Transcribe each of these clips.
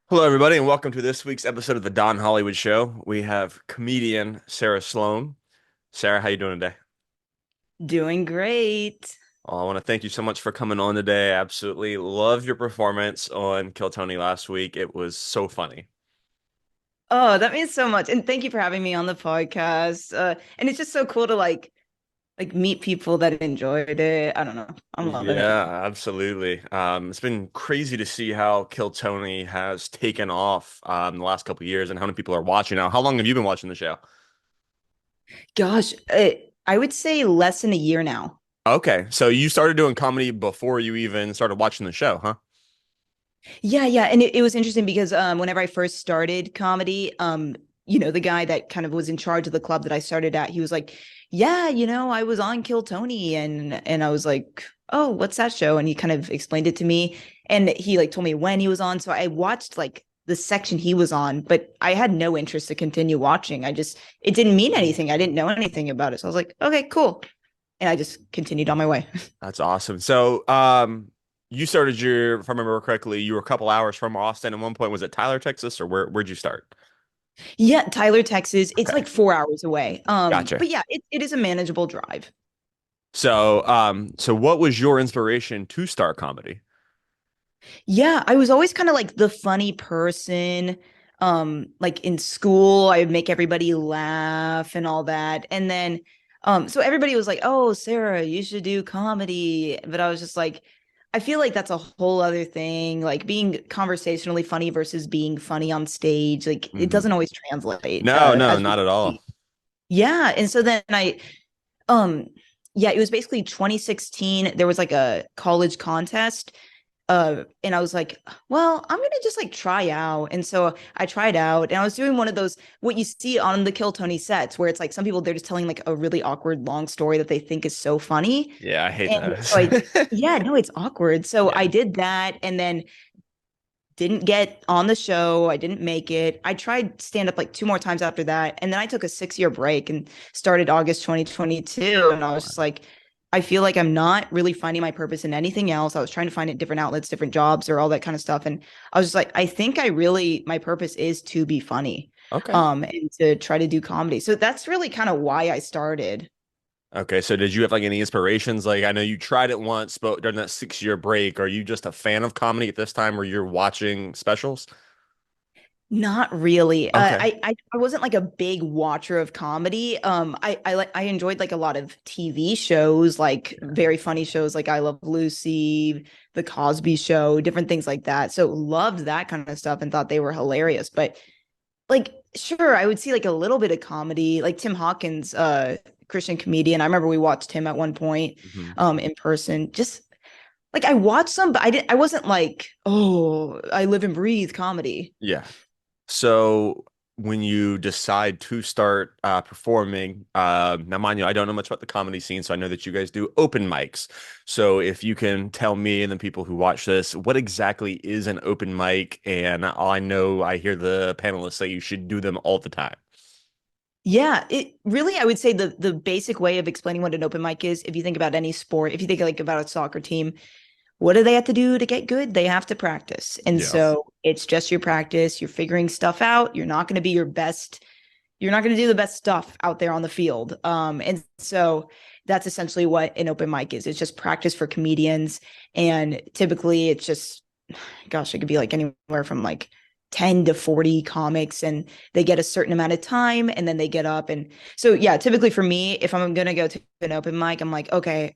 Hello, everybody, and welcome to this week's episode of the Don Hollywood Show. We have comedian Sarah Sloan. Sarah, how you doing today? Doing great. I want to thank you so much for coming on today. I absolutely love your performance on Kill Tony last week. It was so funny. Oh, that means so much. And thank you for having me on the podcast. And it's just so cool to like meet people that enjoyed it. I don't know. I'm loving it. Yeah, absolutely. It's been crazy to see how Kill Tony has taken off the last couple of years and how many people are watching now. How long have you been watching the show? Gosh, I would say less than a year now. Okay, so you started doing comedy before you even started watching the show, huh? Yeah, yeah. And it was interesting because whenever I first started comedy, the guy that kind of was in charge of the club that I started at, he was like, yeah, I was on Kill Tony and I was like, oh, what's that show? And he kind of explained it to me and he like told me when he was on. So I watched like the section he was on, but I had no interest to continue watching. It didn't mean anything. I didn't know anything about it. So I was like, okay, cool. And I just continued on my way. That's awesome. So, you started if I remember correctly, you were a couple hours from Austin at one point. Was it Tyler, Texas, or where'd you start? Yeah, Tyler, Texas. It's Okay, like 4 hours away. gotcha. But yeah, it is a manageable drive. So what was your inspiration to start comedy? Yeah, I was always kind of like the funny person. Like in school, I would make everybody laugh and all that. And then so everybody was like, "Oh, Sarah, you should do comedy." But I was just like, I feel like that's a whole other thing, like being conversationally funny versus being funny on stage. Like it Hmm. doesn't always translate No, no, as we not at all. see. Yeah, and so then um yeah, it was basically 2016. There was like a college contest. And I was like, well, I'm gonna just like try out. And so I tried out and I was doing one of those what you see on the Kill Tony sets where it's like some people they're just telling like a really awkward long story that they think is so funny. Yeah, I hate And those. so I yeah, no, it's awkward. So Yeah. I did that and then didn't get on the show. I didn't make it. I tried stand up like two more times after that. And then I took a 6 year break and started August 2022. And I was just like, I feel like I'm not really finding my purpose in anything else. I was trying to find it different outlets, different jobs, or all that kind of stuff. And I was just like, I think my purpose is to be funny, Okay. and to try to do comedy. So that's really kind of why I started. Okay, so did you have like any inspirations? Like I know you tried it once, but during that 6 year break, are you just a fan of comedy at this time or you're watching specials? Not really. Okay. I wasn't like a big watcher of comedy. I enjoyed like a lot of TV shows, like very funny shows like I Love Lucy, The Cosby Show, different things like that. So loved that kind of stuff and thought they were hilarious. But like, sure, I would see like a little bit of comedy, like Tim Hawkins, Christian comedian. I remember we watched him at one point, Hmm. in person. Just like I watched some, but I wasn't like, oh, I live and breathe comedy. Yeah. So when you decide to start performing, now mind you, I don't know much about the comedy scene, so I know that you guys do open mics. So if you can tell me and the people who watch this, what exactly is an open mic? And I know I hear the panelists say you should do them all the time. Yeah, it really, I would say the basic way of explaining what an open mic is, if you think about any sport, if you think like about a soccer team, what do they have to do to get good? They have to practice. And Yeah. so it's just your practice. You're figuring stuff out. You're not going to be your best. You're not going to do the best stuff out there on the field. And so that's essentially what an open mic is. It's just practice for comedians. And typically it's just, gosh, it could be like anywhere from like 10 to 40 comics and they get a certain amount of time and then they get up. And so, yeah, typically for me, if I'm going to go to an open mic, I'm like, okay,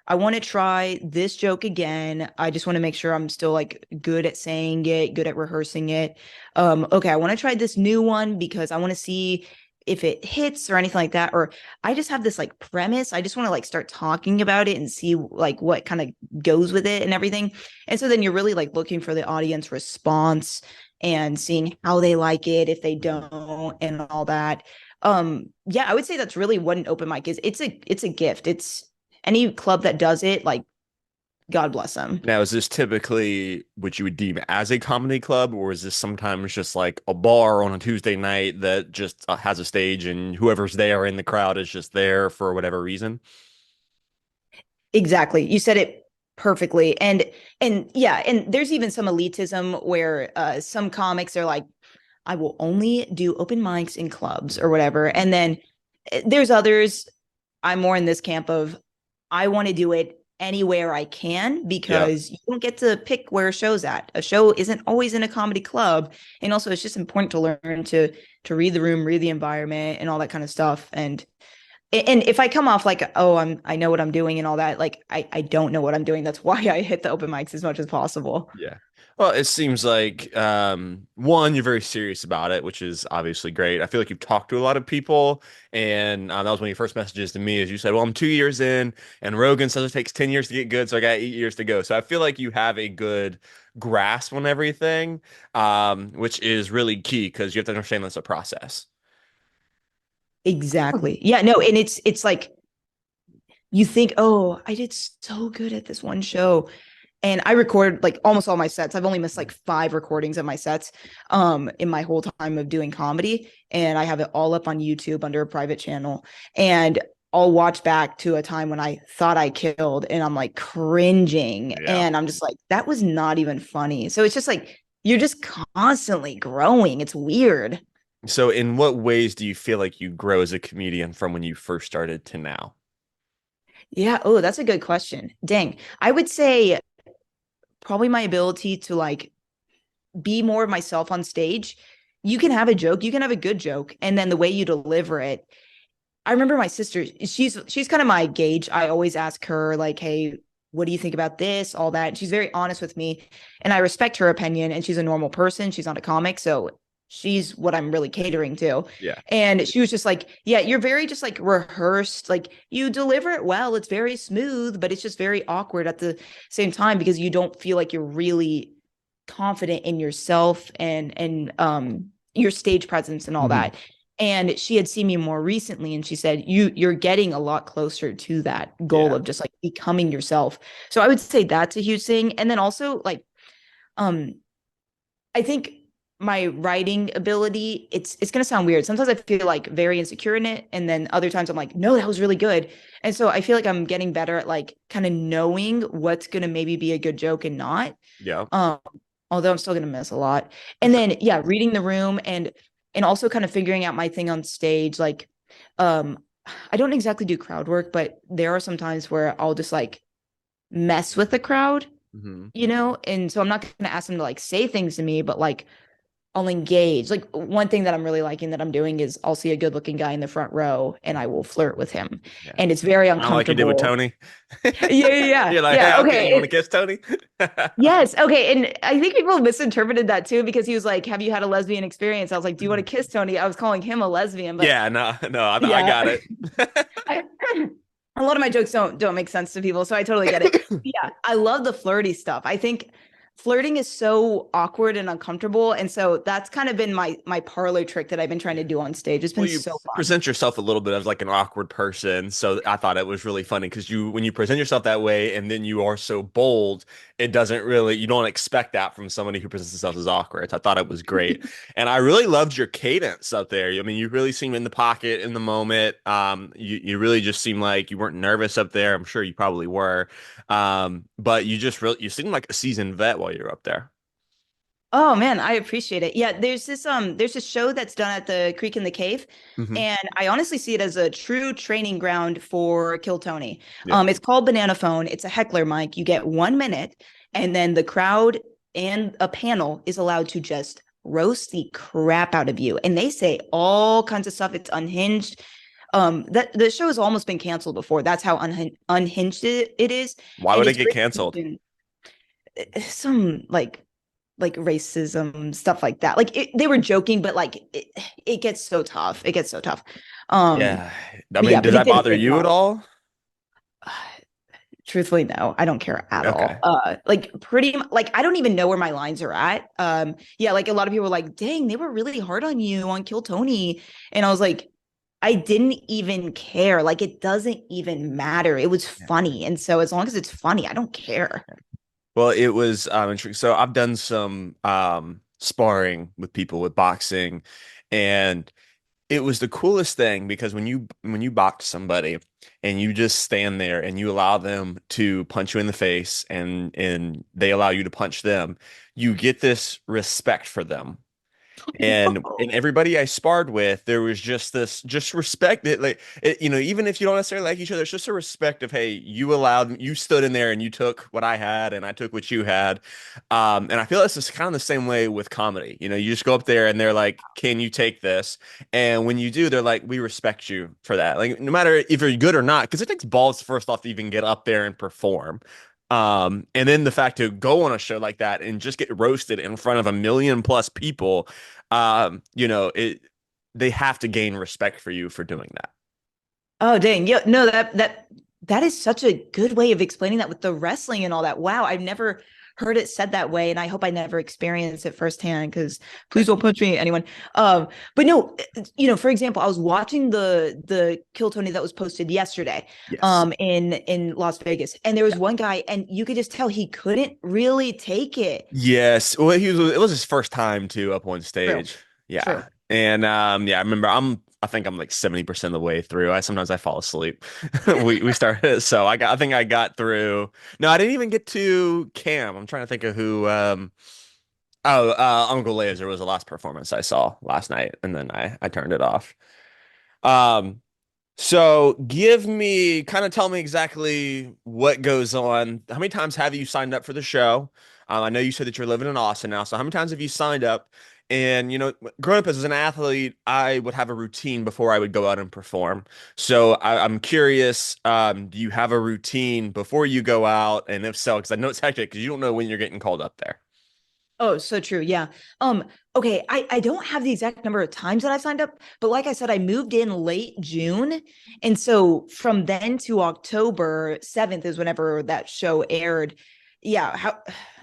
I want to try this joke again. I just want to make sure I'm still like good at saying it, good at rehearsing it. Okay, I want to try this new one because I want to see if it hits or anything like that. Or I just have this like premise. I just want to like start talking about it and see like what kind of goes with it and everything. And so then you're really like looking for the audience response and seeing how they like it, if they don't, and all that. Yeah, I would say that's really what an open mic is. It's a gift. It's any club that does it, like, God bless them. Now, is this typically what you would deem as a comedy club, or is this sometimes just like a bar on a Tuesday night that just has a stage and whoever's there in the crowd is just there for whatever reason? Exactly. You said it perfectly. And And yeah, and there's even some elitism where some comics are like, I will only do open mics in clubs or whatever. And then there's others, I'm more in this camp of I want to do it anywhere I can Yeah. because you don't get to pick where a show's at. A show isn't always in a comedy club. And also it's just important to learn to read the room, read the environment and all that kind of stuff. And if I come off like, oh, I know what I'm doing and all that, like I don't know what I'm doing. That's why I hit the open mics as much as possible. Yeah. Well, it seems like one, you're very serious about it, which is obviously great. I feel like you've talked to a lot of people, and that was one of your first messages to me, is you said, "Well, I'm 2 years in, and Rogan says it takes 10 years to get good, so I got 8 years to go." So I feel like you have a good grasp on everything, which is really key because you have to understand that's a process. Exactly. Yeah, no, and it's like you think, oh, I did so good at this one show. And I record like almost all my sets. I've only missed like 5 recordings of my sets in my whole time of doing comedy. And I have it all up on YouTube under a private channel. And I'll watch back to a time when I thought I killed and I'm like cringing. Yeah. And I'm just like, that was not even funny. So it's just like you're just constantly growing. It's weird. So, in what ways do you feel like you grow as a comedian from when you first started to now? Yeah. Oh, that's a good question. Dang. I would say probably my ability to like be more of myself on stage. You can have a joke, you can have a good joke, and then the way you deliver it. I remember my sister, she's kind of my gauge. I always ask her like, "Hey, what do you think about this?" all that. And she's very honest with me, and I respect her opinion, and she's a normal person. She's not a comic, so she's what I'm really catering to. Yeah. And she was just like, "Yeah, you're very just like rehearsed. Like you deliver it well. It's very smooth, but it's just very awkward at the same time because you don't feel like you're really confident in yourself and your stage presence and all Hmm. that." And she had seen me more recently and she said, you're getting a lot closer to that goal Yeah. of just like becoming yourself. So I would say that's a huge thing. And then also like um I think my writing ability, it's gonna sound weird. Sometimes I feel like very insecure in it. And then other times I'm like, no, that was really good. And so I feel like I'm getting better at like kind of knowing what's gonna maybe be a good joke and not. Yeah. Um, although I'm still gonna miss a lot. For And sure. then yeah, reading the room and also kind of figuring out my thing on stage. Like um I don't exactly do crowd work, but there are some times where I'll just like mess with the crowd, Hmm. and so I'm not gonna ask them to like say things to me, but like I'll engage. Like one thing that I'm really liking that I'm doing is I'll see a good looking guy in the front row and I will flirt with him. Yeah. And it's very Kind of like you did with uncomfortable. Tony. Yeah, yeah, yeah. You're like, hey, Yeah. okay, you want to Okay. kiss Tony? Yes. Okay. And I think people misinterpreted that too because he was like, have you had a lesbian experience? I was like, do you want to kiss Tony? I was calling him a lesbian, but Yeah, no, no, I yeah. got it. I, a lot of my jokes don't make sense to people, so I totally get it. Yeah, I love the flirty stuff. I think flirting is so awkward and uncomfortable, and so that's kind of been my parlor trick that I've been trying to do on stage. It's Well, been you so fun. present yourself a little bit as like an awkward person, so I thought it was really funny because when you present yourself that way and then you are so bold, it doesn't really, you don't expect that from somebody who presents themselves as awkward. So I thought it was great, and I really loved your cadence up there. I mean, you really seem in the pocket in the moment. You really just seem like you weren't nervous up there. I'm sure you probably were, but you seemed like a seasoned vet while you were up there. Oh man, I appreciate it. Yeah, there's this show that's done at the Creek in the Cave, Hmm. and I honestly see it as a true training ground for Kill Tony. Yeah. It's called Banana Phone. It's a heckler mic. You get 1 minute, and then the crowd and a panel is allowed to just roast the crap out of you, and they say all kinds of stuff. It's unhinged. That the show has almost been canceled before. That's how unhinged it is, Why and would it it's get great. canceled? Some like racism stuff like that. Like they were joking, but like it gets so tough. It gets so tough. Um, Yeah. I but mean, yeah, does but he that did a bother great you at job. all? Truthfully, no, I don't care at all. Okay. Like like I don't even know where my lines are at. Yeah, like a lot of people were like, "Dang, they were really hard on you on Kill Tony," and I was like, I didn't even care. Like it doesn't even matter. It was Yeah. funny, and so as long as it's funny, I don't care. Well, it was interesting. So I've done some sparring with people with boxing, and it was the coolest thing because when you box somebody and you just stand there and you allow them to punch you in the face and they allow you to punch them, you get this respect for them. And everybody I sparred with, there was just this just respect that like even if you don't necessarily like each other, it's just a respect of, hey, you stood in there and you took what I had and I took what you had. And I feel this is kind of the same way with comedy. You just go up there and they're like, can you take this? And when you do, they're like, we respect you for that. Like no matter if you're good or not, because it takes balls first off to even get up there and perform. And then the fact to go on a show like that and just get roasted in front of a million plus people, it they have to gain respect for you for doing that. Oh, dang. Yeah, no, that is such a good way of explaining that with the wrestling and all that. Wow, I've never heard it said that way, and I hope I never experience it firsthand because please don't punch me, anyone. But no, for example, I was watching the Kill Tony that was posted yesterday, Yes. in Las Vegas, and there was one guy, and you could just tell he couldn't really take it. Yes. Well, it was his first time too up on True, stage. Yeah. true. And yeah, I remember I think I'm like 70% of the way through. I fall asleep. We started so I think I got through. No, I didn't even get to Cam. I'm trying to think of who Uncle Laser was the last performance I saw last night and then I turned it off. Um So tell me exactly what goes on. How many times have you signed up for the show? I know you said that you're living in Austin now. So how many times have you signed up? And growing up as an athlete, I would have a routine before I would go out and perform. So I'm curious, do you have a routine before you go out? And if so, because I know it's hectic because you don't know when you're getting called up there. Oh, so true. Yeah. Okay. I don't have the exact number of times that I've signed up, but like I said, I moved in late June. And so from then to October 7th is whenever that show aired. Yeah.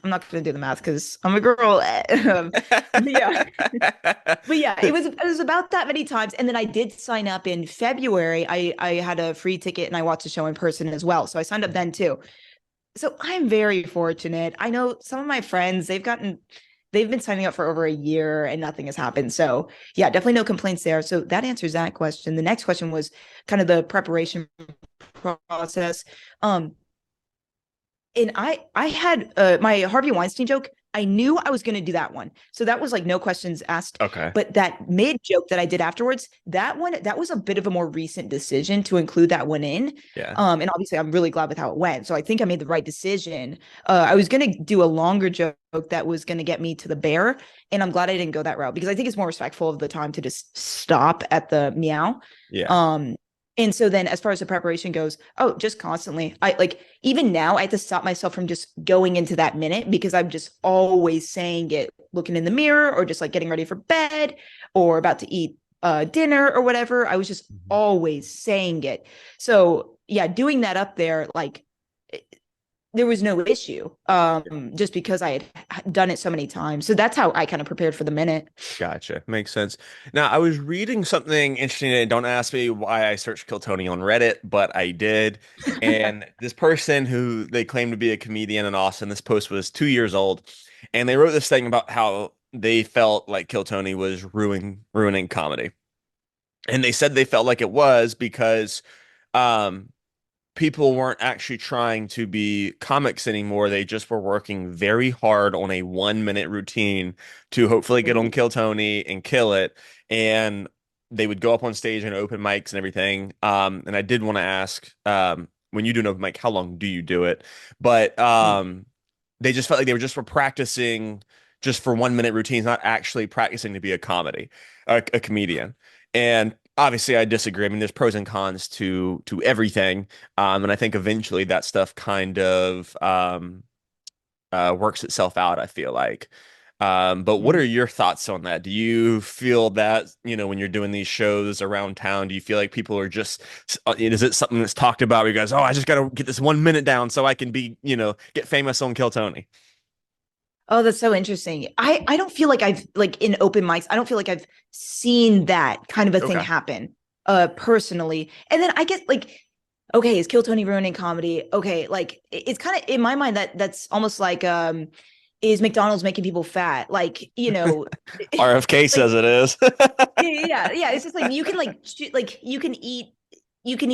I'm not going to do the math because I'm a girl. But yeah. But yeah, it was about that many times. And then I did sign up in February. I had a free ticket and I watched the show in person as well. So I signed up then too. So I'm very fortunate. I know some of my friends, they've been signing up for over a year and nothing has happened. So yeah, definitely no complaints there. So that answers that question. The next question was kind of the preparation process. Um, and I had my Harvey Weinstein joke. I knew I was going to do that one. So that was like no questions asked. Okay. But that mid joke that I did afterwards, that was a bit of a more recent decision to include that one in. Yeah. And obviously I'm really glad with how it went. So I think I made the right decision. I was going to do a longer joke that was going to get me to the bear. And I'm glad I didn't go that route because I think it's more respectful of the time to just stop at the meow. Yeah. Um, and so then as far as the preparation goes, oh, just constantly. I like even now I have to stop myself from just going into that minute because I'm just always saying it, looking in the mirror or just like getting ready for bed or about to eat dinner or whatever. I was just Mhm. always saying it. So yeah, doing that up there, like there was no issue just because I had done it so many times. So that's how I kind of prepared for the minute. Gotcha. Makes sense. Now, I was reading something interesting today. Don't ask me why I searched Kill Tony on Reddit, but I did. And this person who they claim to be a comedian in Austin, this post was 2 years old, and they wrote this thing about how they felt like Kill Tony was ruining comedy. And they said they felt like it was because um people weren't actually trying to be comics anymore. They just were working very hard on a 1 minute routine to hopefully get on Kill Tony and kill it. And they would go up on stage and open mics and everything. And I did want to ask, when you do an open mic, how long do you do it? But they just felt like they were practicing just for 1 minute routines, not actually practicing to be a comedian. And obviously, I disagree. I mean, there's pros and cons to everything, and I think eventually that stuff kind of works itself out. I feel like. But what are your thoughts on that? Do you feel that, when you're doing these shows around town, do you feel like people are just, is it something that's talked about where you guys, oh, I just got to get this 1 minute down so I can get famous on Kill Tony? Oh, that's so interesting. I don't feel like I've like in open mics, I don't feel like I've seen that kind of a thing Okay. happen personally. And then I get like, okay, is Kill Tony ruining comedy? Okay, like it's kind of in my mind that's almost like is McDonald's making people fat? Like, RFK like says it is. yeah. It's just like you can like you can eat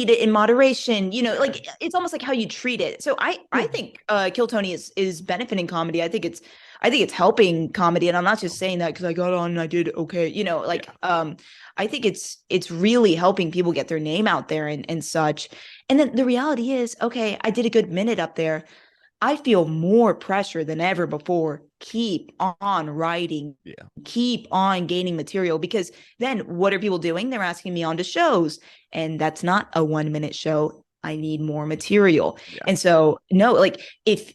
it in moderation. Like it's almost like how you treat it. So I Yeah, think Kill Tony is benefiting comedy. I think it's helping comedy, and I'm not just saying that because I got on and I did okay. Like yeah, I think it's really helping people get their name out there and such. And then the reality is, okay, I did a good minute up there. I feel more pressure than ever before. Keep on writing, yeah, keep on gaining material, because then what are people doing? They're asking me on to shows, and that's not a 1 minute show. I need more material. yeah, And so, no, like if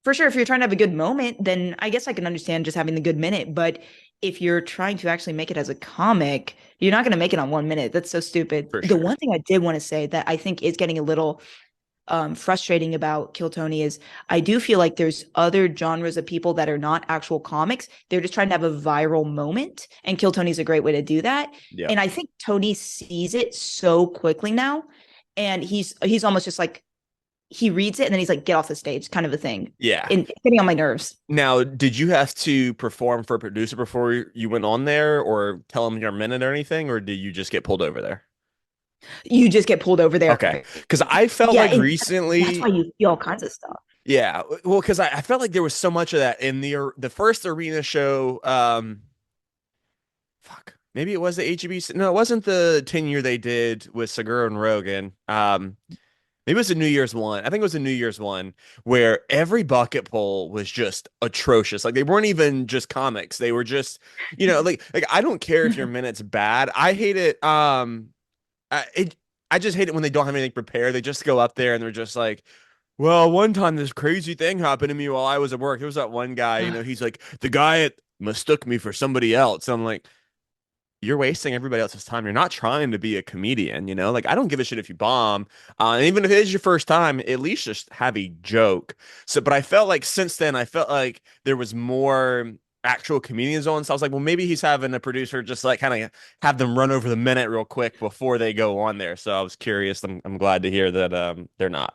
for sure, if you're trying to have a good moment, then I guess I can understand just having the good minute. But if you're trying to actually make it as a comic, you're not going to make it on 1 minute. That's so stupid. for The sure. one thing I did want to say that I think is getting a little frustrating about Kill Tony is I do feel like there's other genres of people that are not actual comics. They're just trying to have a viral moment, and Kill Tony's a great way to do that. Yep. And I think Tony sees it so quickly now, and he's almost just like he reads it and then he's like, get off the stage, kind of a thing. Yeah. And it's getting on my nerves. Now, did you have to perform for a producer before you went on there, or tell them your minute or anything, or did you just get pulled over there? You just get pulled over there. Okay. Because I felt Yeah, like and that's why recently, you see all kinds of stuff. yeah, well, because I felt like there was so much of that in the first arena show. Fuck, maybe it was the HEB. No, it wasn't the 10 year they did with Segura and Rogan. Maybe it was a New Year's one. I think it was a New Year's one where every bucket poll was just atrocious. Like they weren't even just comics. They were just, like I don't care if your minute's bad. I hate it. I just hate it when they don't have anything prepared. They just go up there and they're just like, well, one time this crazy thing happened to me while I was at work. There was that one guy, he's like, the guy mistook me for somebody else. I'm like, you're wasting everybody else's time. You're not trying to be a comedian, Like, I don't give a shit if you bomb. And even if it is your first time, at least just have a joke. So, but I felt like since then, I felt like there was more actual comedians on. So I was like, well, maybe he's having a producer just like kind of have them run over the minute real quick before they go on there. So I was curious. I'm glad to hear that they're not.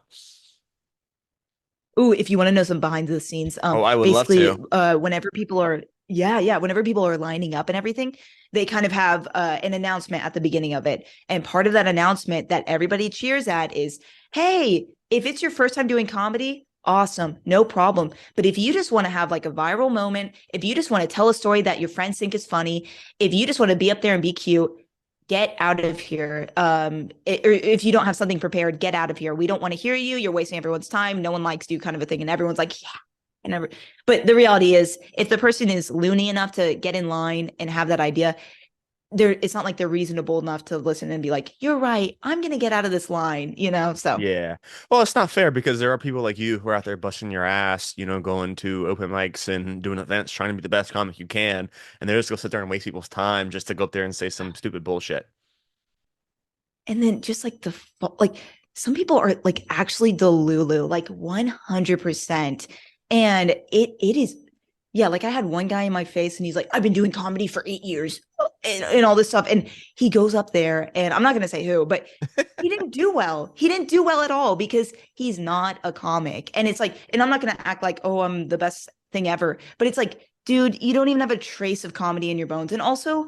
Ooh, if you want to know some behind the scenes, Oh, I would love basically, to. whenever people are, yeah, whenever people are lining up and everything, they kind of have an announcement at the beginning of it, and part of that announcement that everybody cheers at is, "Hey, if it's your first time doing comedy, awesome, no problem. But if you just want to have like a viral moment, if you just want to tell a story that your friends think is funny, if you just want to be up there and be cute." Get out of here. Or if you don't have something prepared, get out of here. We don't want to hear you. You're wasting everyone's time. No one likes you, kind of a thing. And everyone's like, yeah. But the reality is, if the person is loony enough to get in line and have that idea, it's not like they're reasonable enough to listen and be like, you're right. I'm going to get out of this line. So Yeah. Well, it's not fair because there are people like you who are out there busting your ass, going to open mics and doing events, trying to be the best comic you can. And they're just going to sit there and waste people's time just to go up there and say some stupid bullshit. and then just like like some people are like actually Delulu, like 100%. And it is, yeah, like I had one guy in my face and he's like, I've been doing comedy for 8 years and all this stuff. And he goes up there, and I'm not gonna say who, but he didn't do well. He didn't do well at all because he's not a comic. And it's like, and I'm not gonna act like, oh, I'm the best thing ever. But it's like, dude, you don't even have a trace of comedy in your bones. And also,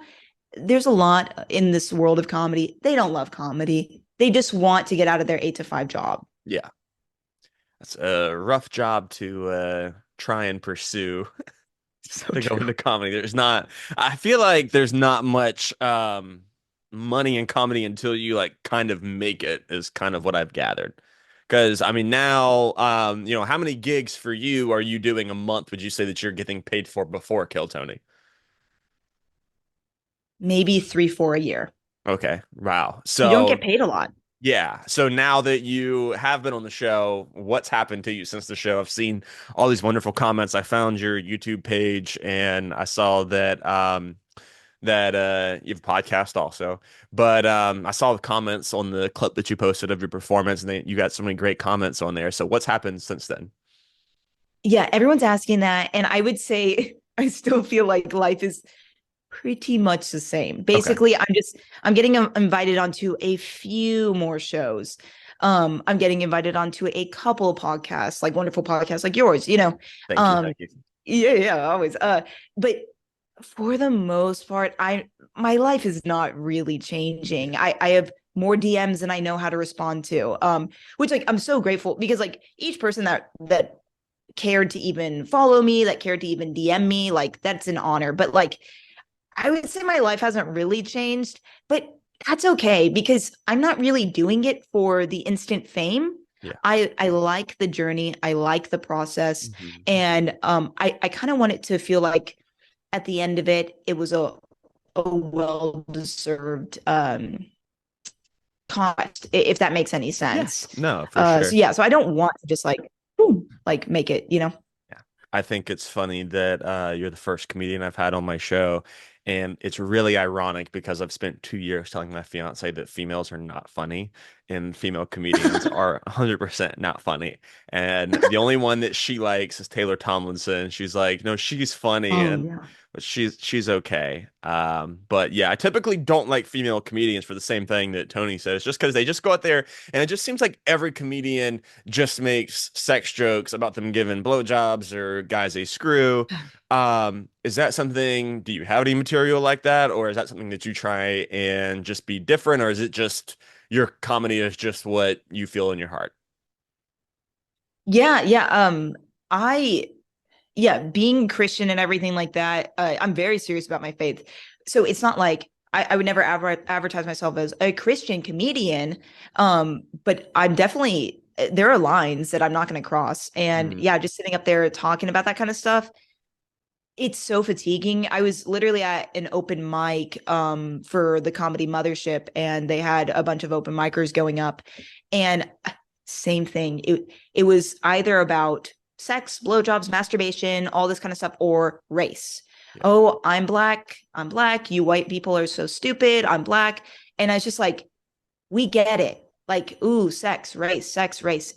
there's a lot in this world of comedy. They don't love comedy. They just want to get out of their 8 to 5 job. Yeah. That's a rough job to try and pursue So to go true. into comedy. I feel like there's not much money in comedy until you like kind of make it, is kind of what I've gathered. Because I mean now, how many gigs for you are you doing a month? Would you say that you're getting paid for before Kill Tony? Maybe 3, 4 a year. Okay. Wow. You don't get So paid a lot. yeah. So now that you have been on the show, what's happened to you since the show? I've seen all these wonderful comments. I found your YouTube page and I saw that you have a podcast also. But I saw the comments on the clip that you posted of your performance, and you got so many great comments on there. So what's happened since then? Yeah, everyone's asking that. And I would say I still feel like life is pretty much the same. Okay. Basically, I'm getting invited onto a few more shows. I'm getting invited onto a couple of podcasts, like wonderful podcasts like yours. Thank you. Um, Thank you. Yeah, always. But for the most part, my life is not really changing. I have more DMs than I know how to respond to. Which like I'm so grateful because like each person that cared to even follow me, that cared to even DM me, like that's an honor. But like I would say my life hasn't really changed, but that's okay because I'm not really doing it for the instant fame. Yeah. I like the journey, I like the process, Mhm. and I kind of want it to feel like at the end of it, it was a well deserved contest, if that makes any Yeah. sense. No, for So sure. yeah, so I don't want to just like boom, like make it, Yeah. I think it's funny that you're the first comedian I've had on my show. And it's really ironic because I've spent 2 years telling my fiance that females are not funny and female comedians are 100% not funny. And the only one that she likes is Taylor Tomlinson. She's like, no, she's funny Oh and yeah. but she's okay. But yeah, I typically don't like female comedians for the same thing that Tony says, just because they just go out there and it just seems like every comedian just makes sex jokes about them giving blowjobs or guys they screw. Is that something, do you have any material like that, or is that something that you try and just be different, or is it just your comedy is just what you feel in your heart? Yeah. I yeah, being Christian and everything like that, I'm very serious about my faith. So it's not like I would never advertise myself as a Christian comedian. But I'm definitely there are lines that I'm not going to cross. And Mhm. yeah, just sitting up there talking about that kind of stuff, it's so fatiguing. I was literally at an open mic for the Comedy Mothership, and they had a bunch of open micers going up, and same thing. It was either about sex, blowjobs, masturbation, all this kind of stuff, or race. Yeah. Oh, I'm black. I'm black. You white people are so stupid. I'm black. And I was just like, we get it. Like, ooh, sex, race.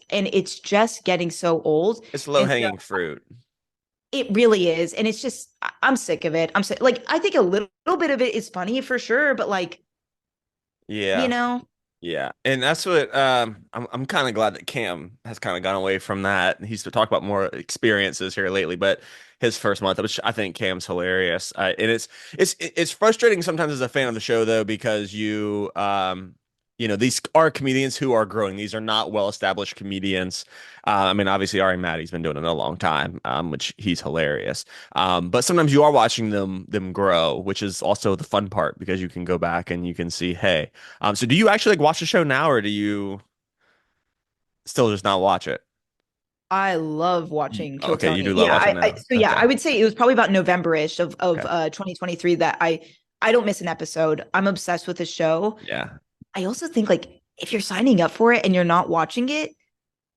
And it's just getting so old. It's And so low-hanging fruit. it really is. And it's just, I'm sick of it. I'm sick. Like, I think a little bit of it is funny for sure, but like, you Yeah. know, Yeah, and that's what I'm kind of glad that Cam has kind of gone away from that. He's to talk about more experiences here lately, but his first month, which I think Cam's hilarious, and it's frustrating sometimes as a fan of the show though because these are comedians who are growing. These are not well-established comedians. I mean, obviously Ari Maddie's been doing it a long time, which he's hilarious. But sometimes you are watching them grow, which is also the fun part because you can go back and you can see, hey. So do you actually like watch the show now, or do you still just not watch it? I love watching Kill Okay, you Tony. do love Yeah, watching now. so yeah, Okay, I would say it was probably about November-ish of okay, 2023 that I don't miss an episode. I'm obsessed with the show. yeah, I also think like if you're signing up for it and you're not watching it,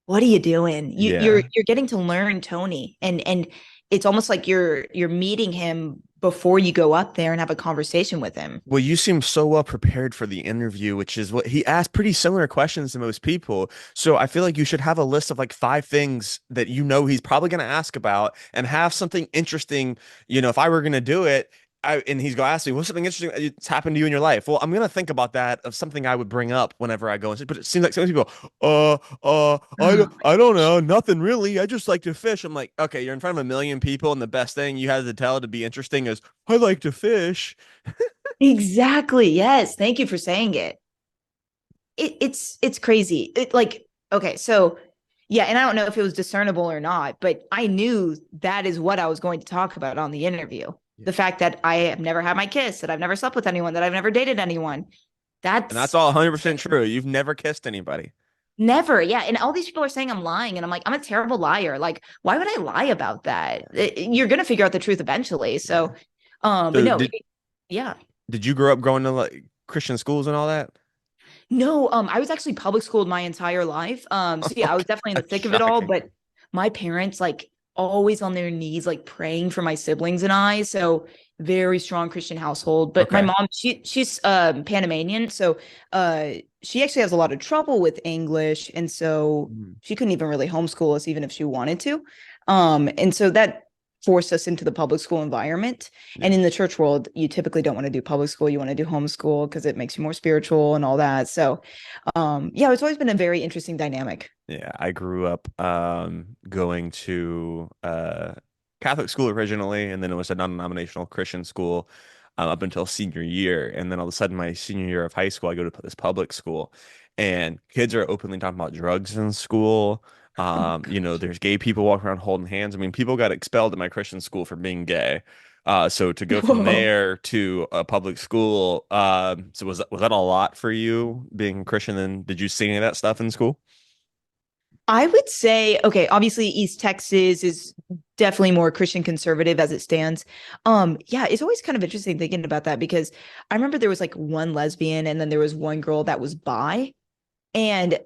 what are you doing? yeah. You're getting to learn Tony, and it's almost like you're meeting him before you go up there and have a conversation with him. Well, you seem so well prepared for the interview, which is what he asked pretty similar questions to most people. So I feel like you should have a list of like 5 things that you know he's probably going to ask about and have something interesting. If I were going to do it, and he's going to ask me, what's something interesting that's happened to you in your life? Well, I'm going to think about that of something I would bring up whenever I go and say, but it seems like some people, Oh my I don't gosh. know, nothing really. I just like to fish. I'm like, okay, you're in front of a million people, and the best thing you had to tell to be interesting is, I like to fish. Exactly. Yes. Thank you for saying it. It's crazy. It like okay, so yeah, and I don't know if it was discernible or not, but I knew that is what I was going to talk about on the interview. Yeah. The fact that I have never had my kiss, that I've never slept with anyone, that I've never dated anyone. And that's That's all 100% true. You've never kissed anybody. never. Yeah, and all these people are saying I'm lying and I'm like I'm a terrible liar. Like why would I lie about that? Yeah. You're going to figure out the truth eventually. Yeah. So but So no, did yeah. did you grow up going to like Christian schools and all that? No, I was actually public schooled my entire life. So yeah, I was Okay. definitely in the That's thick of it all, shocking. but my parents like always on their knees, like praying for my siblings and I. So very strong Christian household. But my Okay. mom, she's Panamanian, so she actually has a lot of trouble with English, and so Mhm. she couldn't even really homeschool us even if she wanted to. And so that forced us into the public school environment. And Yeah. in the church world, you typically don't want to do public school. You want to do homeschool because it makes you more spiritual and all that. So, yeah, it's always been a very interesting dynamic. Yeah. I grew up going to Catholic school originally, and then it was a non-denominational Christian school up until senior year. And then all of a sudden, my senior year of high school, I go to this public school, and kids are openly talking about drugs in school. Oh There's gay people walking around holding hands. I mean, people got expelled at my Christian school for being gay. So to go gosh. from Whoa. there to a public school, so was that a lot for you being Christian? And did you see any of that stuff in school? I would say, okay, obviously East Texas is definitely more Christian conservative as it stands. Yeah, it's always kind of interesting thinking about that because I remember there was like one lesbian and then there was one girl that was bi. And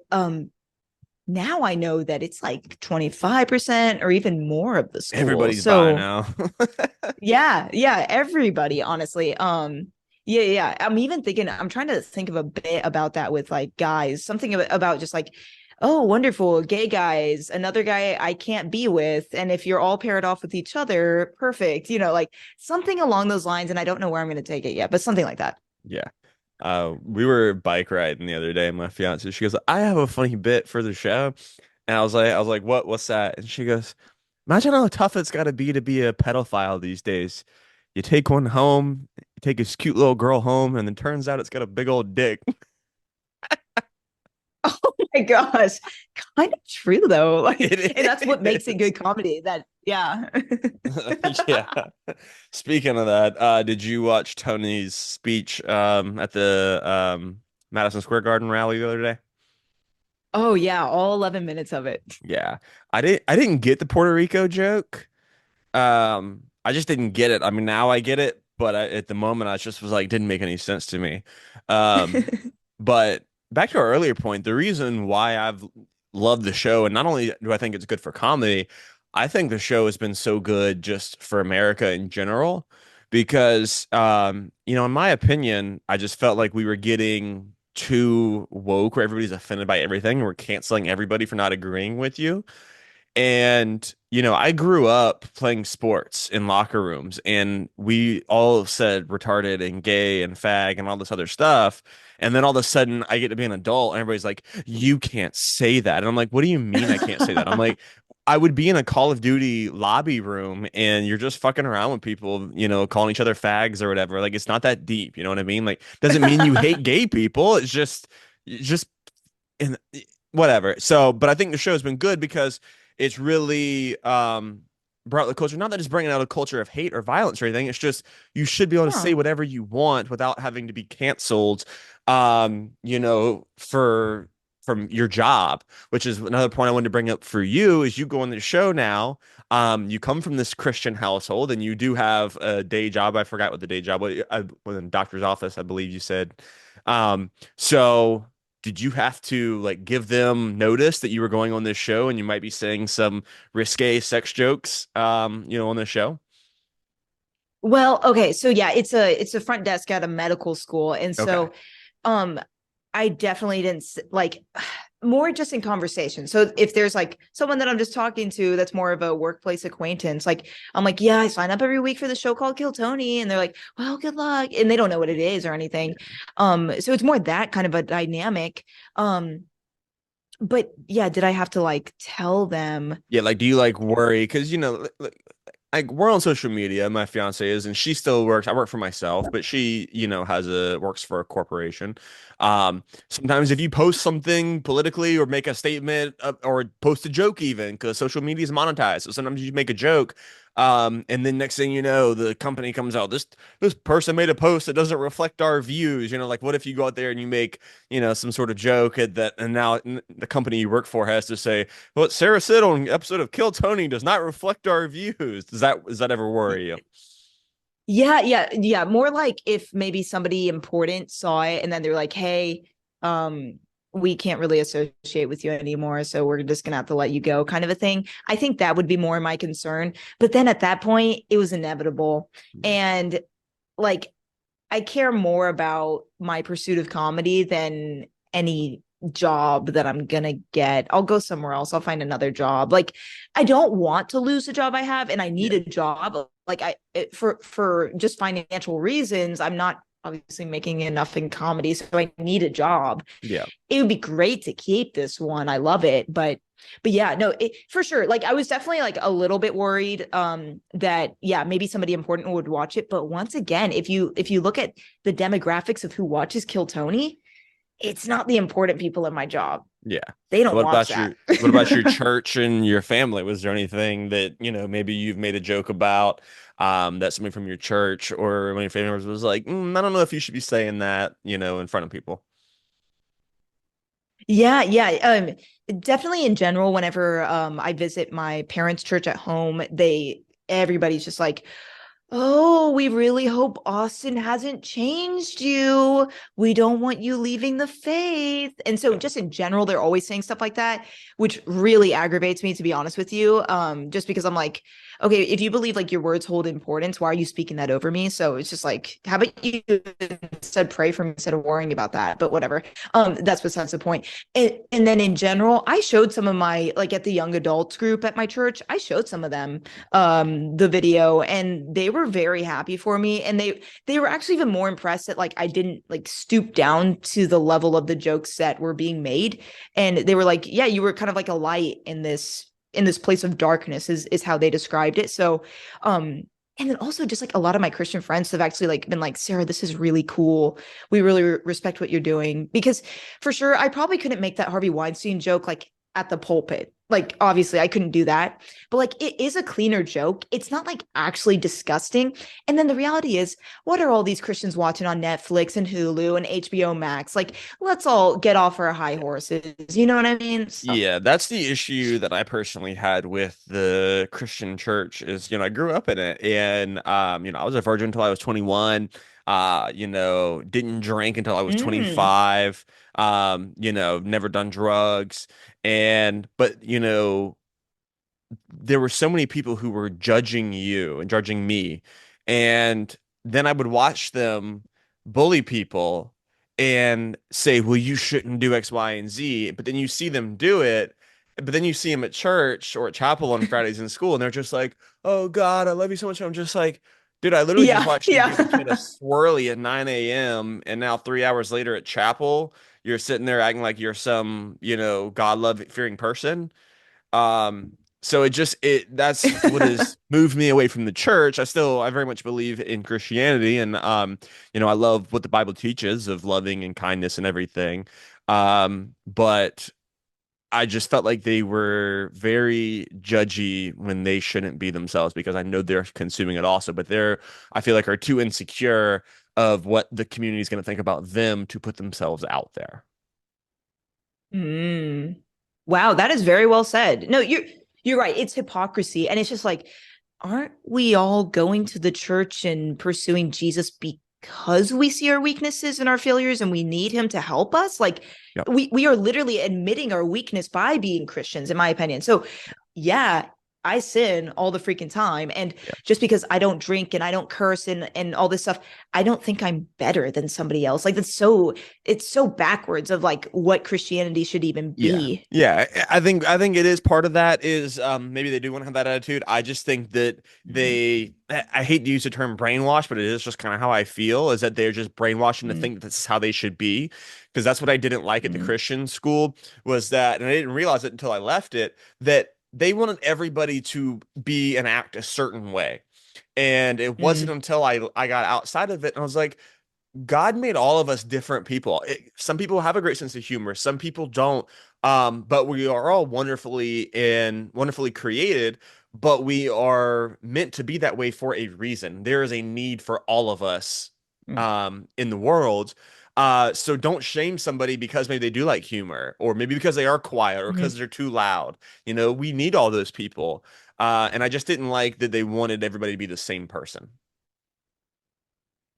now I know that it's like 25% or even more of the school. Everybody's bi So now. yeah, yeah, everybody, honestly. Yeah, yeah. I'm even thinking, I'm trying to think of a bit about that with like guys, something about just like, oh, wonderful, gay guys, another guy I can't be with. And if you're all paired off with each other, perfect, like something along those lines. And I don't know where I'm going to take it yet, but something like that. Yeah. We were bike riding the other day. My fiance, she goes, "I have a funny bit for the show," and I was like, "What's that?" And she goes, "Imagine how tough it's got to be a pedophile these days. You take one home, you take this cute little girl home, and then turns out it's got a big old dick." Oh my gosh. Kind of true though. Like, and that's what It makes it is. good comedy. That yeah. Yeah. Speaking of that, did you watch Tony's speech at the Madison Square Garden rally the other day? Oh yeah, all 11 minutes of it. Yeah. I didn't get the Puerto Rico joke. I just didn't get it. I mean, now I get it, but at the moment, I just was like, didn't make any sense to me. Um, but back to our earlier point, the reason why I've loved the show, and not only do I think it's good for comedy, I think the show has been so good just for America in general, because, in my opinion, I just felt like we were getting too woke where everybody's offended by everything. We're canceling everybody for not agreeing with you. And, I grew up playing sports in locker rooms, and we all said retarded and gay and fag and all this other stuff. And then all of a sudden, I get to be an adult, and everybody's like, "You can't say that." And I'm like, "What do you mean I can't say that?" I'm like, I would be in a Call of Duty lobby room, and you're just fucking around with people, calling each other fags or whatever. Like, it's not that deep. You know what I mean? Like, doesn't mean you hate gay people. It's just in whatever. So, but I think the show has been good because it's really brought the culture. Not that it's bringing out a culture of hate or violence or anything. It's just you should be able to say Huh. whatever you want without having to be canceled. For from your job, which is another point I wanted to bring up for you. Is you go on the show now. You come from this Christian household, and you do have a day job. I forgot what the day job was. Was in doctor's office, I believe you said. So did you have to like give them notice that you were going on this show and you might be saying some risque sex jokes on the show? Well, okay, so yeah, it's a front desk at a medical school, and Okay. so um I definitely didn't like more just in conversation. So if there's like someone that I'm just talking to that's more of a workplace acquaintance, like I'm like, yeah, I sign up every week for the show called Kill Tony, and they're like, well, good luck, and they don't know what it is or anything. So it's more that kind of a dynamic. But yeah, did I have to like tell them? Yeah, like do you like worry? Because like we're on social media, my fiance is, and she still works. I work for myself, but she, has works for a corporation. Sometimes if you post something politically or make a statement or post a joke, even because social media is monetized, so sometimes you make a joke, and then next thing you know, the company comes out. This person made a post that doesn't reflect our views. Like what if you go out there and you make, some sort of joke and now the company you work for has to say, what Sarah said on episode of Kill Tony does not reflect our views. Does that ever worry you? Yeah, yeah, yeah. More like if maybe somebody important saw it and then they're like, hey, we can't really associate with you anymore. So we're just gonna have to let you go, kind of a thing. I think that would be more my concern. But then at that point, it was inevitable. Yeah. And like I care more about my pursuit of comedy than any job that I'm gonna get. I'll go somewhere else. I'll find another job. Like I don't want to lose the job I have, and I need Yeah. a job. Like for just financial reasons, I'm not obviously making enough in comedy, so I need a job. Yeah. It would be great to keep this one. I love it, but yeah, no, for sure. Like I was definitely like a little bit worried that yeah, maybe somebody important would watch it, but once again, if you look at the demographics of who watches Kill Tony, it's not the important people in my job. Yeah. They So don't watch that. what about your church and your family? Was there anything that, maybe you've made a joke about, that somebody from your church or one of your family members was like, I don't know if you should be saying that, in front of people. Yeah, yeah. Definitely in general, whenever I visit my parents' church at home, everybody's just like, oh, we really hope Austin hasn't changed you. We don't want you leaving the faith. And so Yeah. just in general, they're always saying stuff like that, which really aggravates me, to be honest with you. Just because I'm like, okay, if you believe like your words hold importance, why are you speaking that over me? So it's just like, how about you instead pray for me instead of worrying about that? But whatever. That's besides the point. And then in general, I showed some of my, like at the young adults group at my church, I showed some of them the video, and they were very happy for me, and they were actually even more impressed that like I didn't like stoop down to the level of the jokes that were being made, and they were like, yeah, you were kind of like a light in this place of darkness, is how they described it. So and then also just like a lot of my Christian friends have actually like been like, Sarah, this is really cool. We really respect what you're doing. Because for sure, I probably couldn't make that Harvey Weinstein joke like at the pulpit. Like, obviously, I couldn't do that. But like, it is a cleaner joke. It's not like actually disgusting. And then the reality is, what are all these Christians watching on Netflix and Hulu and HBO Max? Like, let's all get off our high horses. You know what I mean? So, Yeah, that's the issue that I personally had with the Christian church is, I grew up in it and I was a virgin until I was 21. Didn't drink until I was mm, 25. Never done drugs. But there were so many people who were judging you and judging me. And then I would watch them bully people and say, well, you shouldn't do X, Y, and Z. But then you see them do it. But then you see them at church or at chapel on Fridays in school, and they're just like, oh God, I love you so much. I'm just like, dude, I literally just yeah, watched you yeah. give a kid a swirly at 9 a.m. And now 3 hours later at chapel, you're sitting there acting like you're some, God love fearing person. So that's what has moved me away from the church. I very much believe in Christianity and I love what the Bible teaches of loving and kindness and everything. But I just felt like they were very judgy when they shouldn't be themselves because I know they're consuming it also, but I feel like are too insecure of what the community is going to think about them to put themselves out there. Mm. Wow, that is very well said. No, you're right. It's hypocrisy. And it's just like, aren't we all going to the church and pursuing Jesus because we see our weaknesses and our failures and we need him to help us? Like Yep. we are literally admitting our weakness by being Christians, in my opinion. So yeah, I sin all the freaking time. And Yeah. just because I don't drink and I don't curse and all this stuff, I don't think I'm better than somebody else. Like it's so backwards of like what Christianity should even Yeah. be. Yeah. I think it is part of that is maybe they do want to have that attitude. I just think that I hate to use the term brainwash, but it is just kind of how I feel is that they're just brainwashing to think that this is how they should be. Because that's what I didn't like at the Mm-hmm. Christian school was that, and I didn't realize it until I left it, that they wanted everybody to be and act a certain way. And it wasn't until I got outside of it and I was like, God made all of us different people. Some people have a great sense of humor, some people don't. But we are all wonderfully created, but we are meant to be that way for a reason. There is a need for all of us in the world. So don't shame somebody because maybe they do like humor, or maybe because they are quiet, or because Mm-hmm. they're too loud. We need all those people. And I just didn't like that they wanted everybody to be the same person.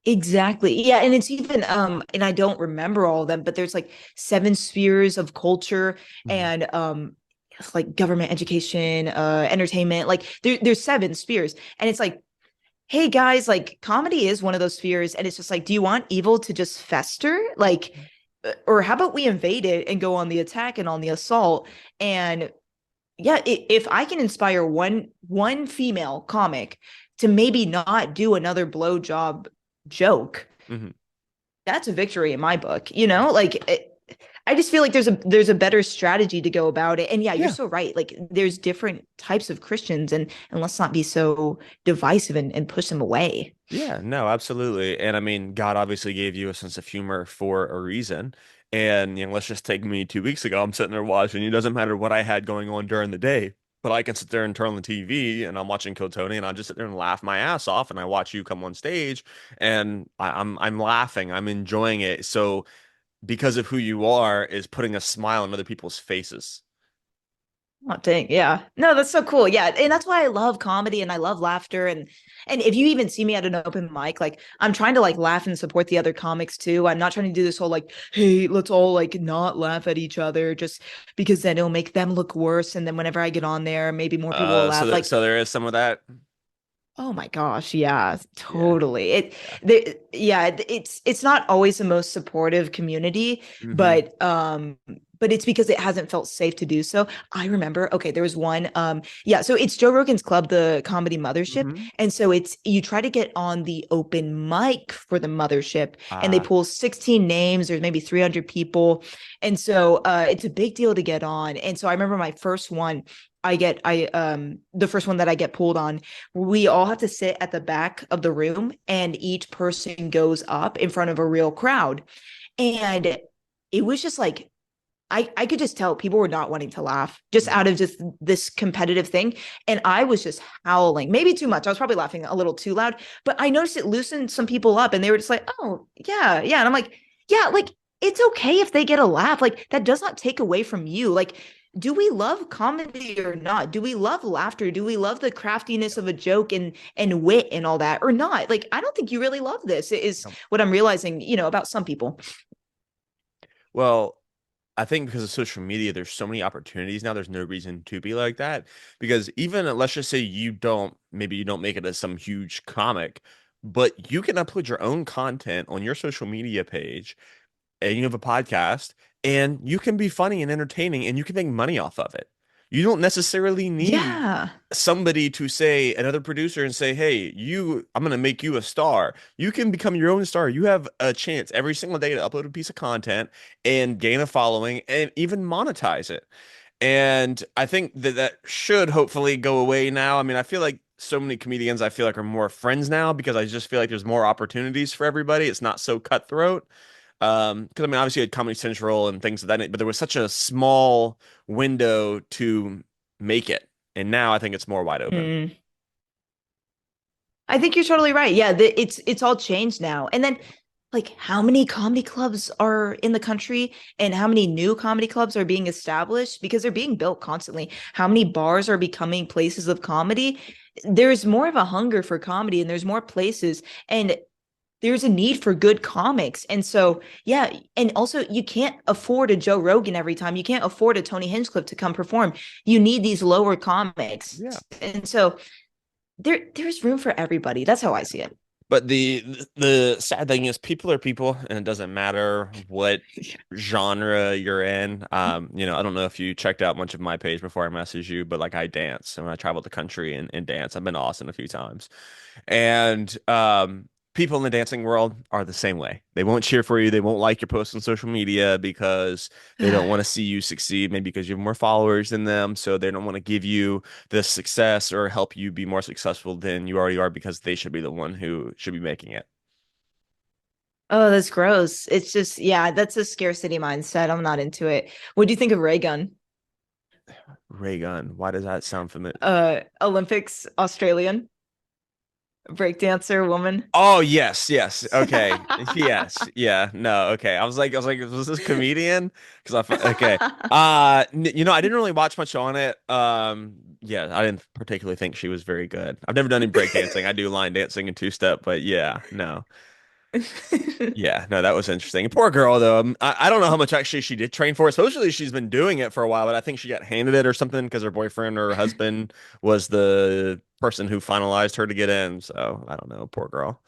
Exactly. Yeah, and it's even and I don't remember all of them, but there's like seven spheres of culture Mhm. and like government, education, entertainment, like there's seven spheres. And it's like, hey guys, like comedy is one of those spheres, and it's just like, do you want evil to just fester? Like or how about we invade it and go on the attack and on the assault? And yeah, if I can inspire one female comic to maybe not do another blowjob joke, Mhm. that's a victory in my book, like I just feel like there's a better strategy to go about it. And yeah, you're Yeah. so right. Like there's different types of Christians, and let's not be so divisive and push them away. Yeah, no, absolutely. And I mean, God obviously gave you a sense of humor for a reason. And, let's just take me 2 weeks ago. I'm sitting there watching. It doesn't matter what I had going on during the day, but I can sit there and turn on the TV and I'm watching Kill Tony and I just sit there and laugh my ass off. And I watch you come on stage and I'm laughing. I'm enjoying it. So because of who you are is putting a smile on other people's faces. Oh dang, yeah. No, that's so cool. Yeah. And that's why I love comedy and I love laughter. And if you even see me at an open mic, like I'm trying to like laugh and support the other comics too. I'm not trying to do this whole like, hey, let's all like not laugh at each other just because then it'll make them look worse. And then whenever I get on there, maybe more people will So laugh. Like, so there is some of that. oh my gosh, yeah, Yeah. totally. Yeah. Yeah, it's not always the most supportive community, Hmm. but it's because it hasn't felt safe to do so. I remember, okay, there was one yeah, so it's Joe Rogan's Club, the Comedy Mothership, Hmm. and so it's you try to get on the open mic for the mothership and they Uh, pull 16 names, there's maybe 300 people. And so it's a big deal to get on. And so I remember my first one I the first one that I get pulled on, we all have to sit at the back of the room and each person goes up in front of a real crowd. And it was just like I could just tell people were not wanting to laugh just out of just this competitive thing. And I was just howling, maybe too much. I was probably laughing a little too loud, but I noticed it loosened some people up and they were just like, oh, yeah, yeah. And I'm like, yeah, like it's okay if they get a laugh. Like that does not take away from you. Like, do we love comedy or not? Do we love laughter? Do we love the craftiness of a joke and wit and all that or not? Like, I don't think you really love this, is what I'm realizing, about some people. well, I think because of social media, there's so many opportunities now. There's no reason to be like that. Because even let's just say maybe you don't make it as some huge comic, but you can upload your own content on your social media page and you have a podcast and you can be funny and entertaining and you can make money off of it. You don't necessarily need Yeah. somebody to say another producer and say, "Hey, I'm going to make you a star." You can become your own star. You have a chance every single day to upload a piece of content and gain a following and even monetize it. And I think that that should hopefully go away now. I mean, I feel like so many comedians I feel like are more friends now because I just feel like there's more opportunities for everybody. It's not so cutthroat. Because I mean, obviously, you had Comedy Central and things of that, but there was such a small window to make it, and now I think it's more wide open. Mm. I think you're totally right. Yeah, it's all changed now. And then like how many comedy clubs are in the country and how many new comedy clubs are being established because they're being built constantly. How many bars are becoming places of comedy? There's more of a hunger for comedy and there's more places and there's a need for good comics. And so, yeah, and also you can't afford a Joe Rogan every time. You can't afford a Tony Hinchcliffe to come perform. You need these lower comics. Yeah. And so there's room for everybody. That's how I see it. But the sad thing is people are people and it doesn't matter what genre you're in. I don't know if you checked out much of my page before I messaged you, but like I dance and I travel the country and dance. I've been to Austin a few times. And people in the dancing world are the same way. They won't cheer for you. They won't like your posts on social media because they don't want to see you succeed, maybe because you have more followers than them. So they don't want to give you the success or help you be more successful than you already are because they should be the one who should be making it. Oh, that's gross. It's just, yeah, that's a scarcity mindset. I'm not into it. What do you think of Ray Gun? Ray Gun, why does that sound familiar? Olympics Australian breakdancer woman. Oh yes, yes. Okay. Yes. Yeah. No. Okay. I was like, was this comedian? Because okay. I didn't really watch much on it. Yeah, I didn't particularly think she was very good. I've never done any breakdancing. I do line dancing and two step, but yeah, no. Yeah, no, that was interesting. Poor girl, though. I don't know how much actually she did train for. Supposedly she's been doing it for a while, but I think she got handed it or something because her boyfriend or her husband was the person who finalized her to get in. So I don't know. Poor girl.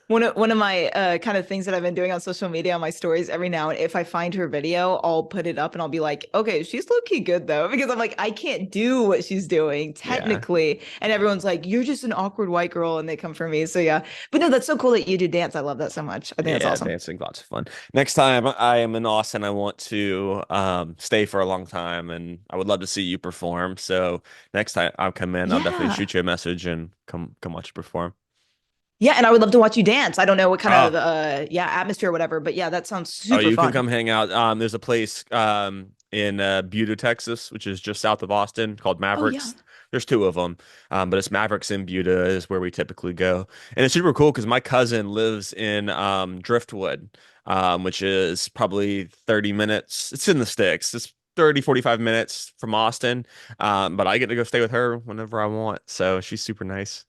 One of my kind of things that I've been doing on social media on my stories every now and if I find her video, I'll put it up and I'll be like, okay, she's low key good though, because I'm like, I can't do what she's doing Yeah. technically. And everyone's like, you're just an awkward white girl, and they come for me. So yeah. But no, that's so cool that you do dance. I love that so much. I think that's Yeah, awesome. dancing, lots of fun. Next time I am in Austin, I want to stay for a long time and I would love to see you perform. So next time I'll come in, I'll definitely Yeah. shoot you a message and come watch you perform. Yeah, and I would love to watch you dance. I don't know what kind of Oh, yeah, atmosphere or whatever, but yeah, that sounds oh, super you can fun. come hang out. There's a place in Buda, Texas, which is just south of Austin called Oh yeah. Mavericks. There's two of them, but it's Mavericks in Buda is where we typically go, and it's super cool because my cousin lives in Driftwood, which is probably 30 minutes. It's in the sticks. It's 30, 45 minutes from Austin, but I get to go stay with her whenever I want. So she's super nice.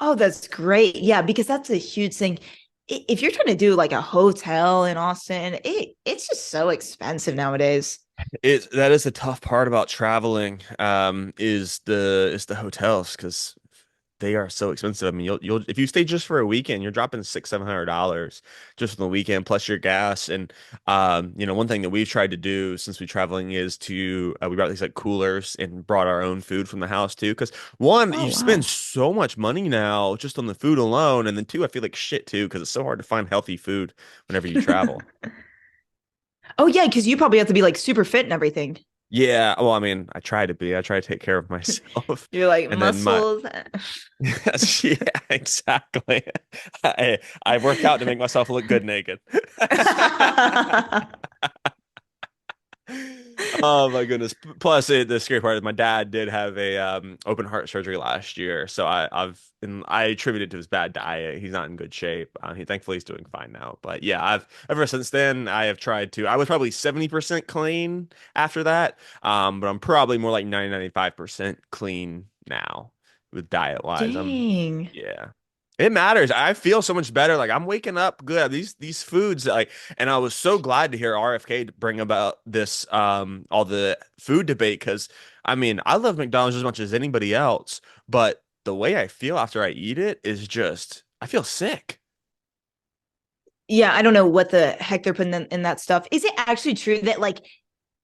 Oh, that's great. Yeah, because that's a huge thing. If you're trying to do like a hotel in Austin, it's just so expensive nowadays. That is the tough part about traveling, is the hotels because they are so expensive. I mean, you'll if you stay just for a weekend, you're dropping $600, 700 just on the weekend plus your gas. And one thing that we've tried to do since we're traveling is to we brought these like coolers and brought our own food from the house too. Because one, Oh, you spend wow. so much money now just on the food alone, and then two, I feel like shit too because it's so hard to find healthy food whenever you travel. Oh, yeah, because you probably have to be like super fit and everything. Yeah, well, I mean, I try to be. I try to take care of myself. You're like And then my muscles. yes, yeah, exactly. I work out to make myself look good naked. Oh my goodness. Plus the scary part is my dad did have a open heart surgery last year. So I attribute it to his bad diet. He's not in good shape. Thankfully he's doing fine now. But yeah, I've ever since then I have tried to I was probably 70% clean after that. But I'm probably more like 95% clean now with diet wise. Dang. Yeah. It matters. I feel so much better. Like I'm waking up good. These foods like and I was so glad to hear RFK bring about this all the food debate because I mean, I love McDonald's as much as anybody else, but the way I feel after I eat it is just I feel sick. Yeah, I don't know what the heck they're putting in that stuff. Is it actually true that like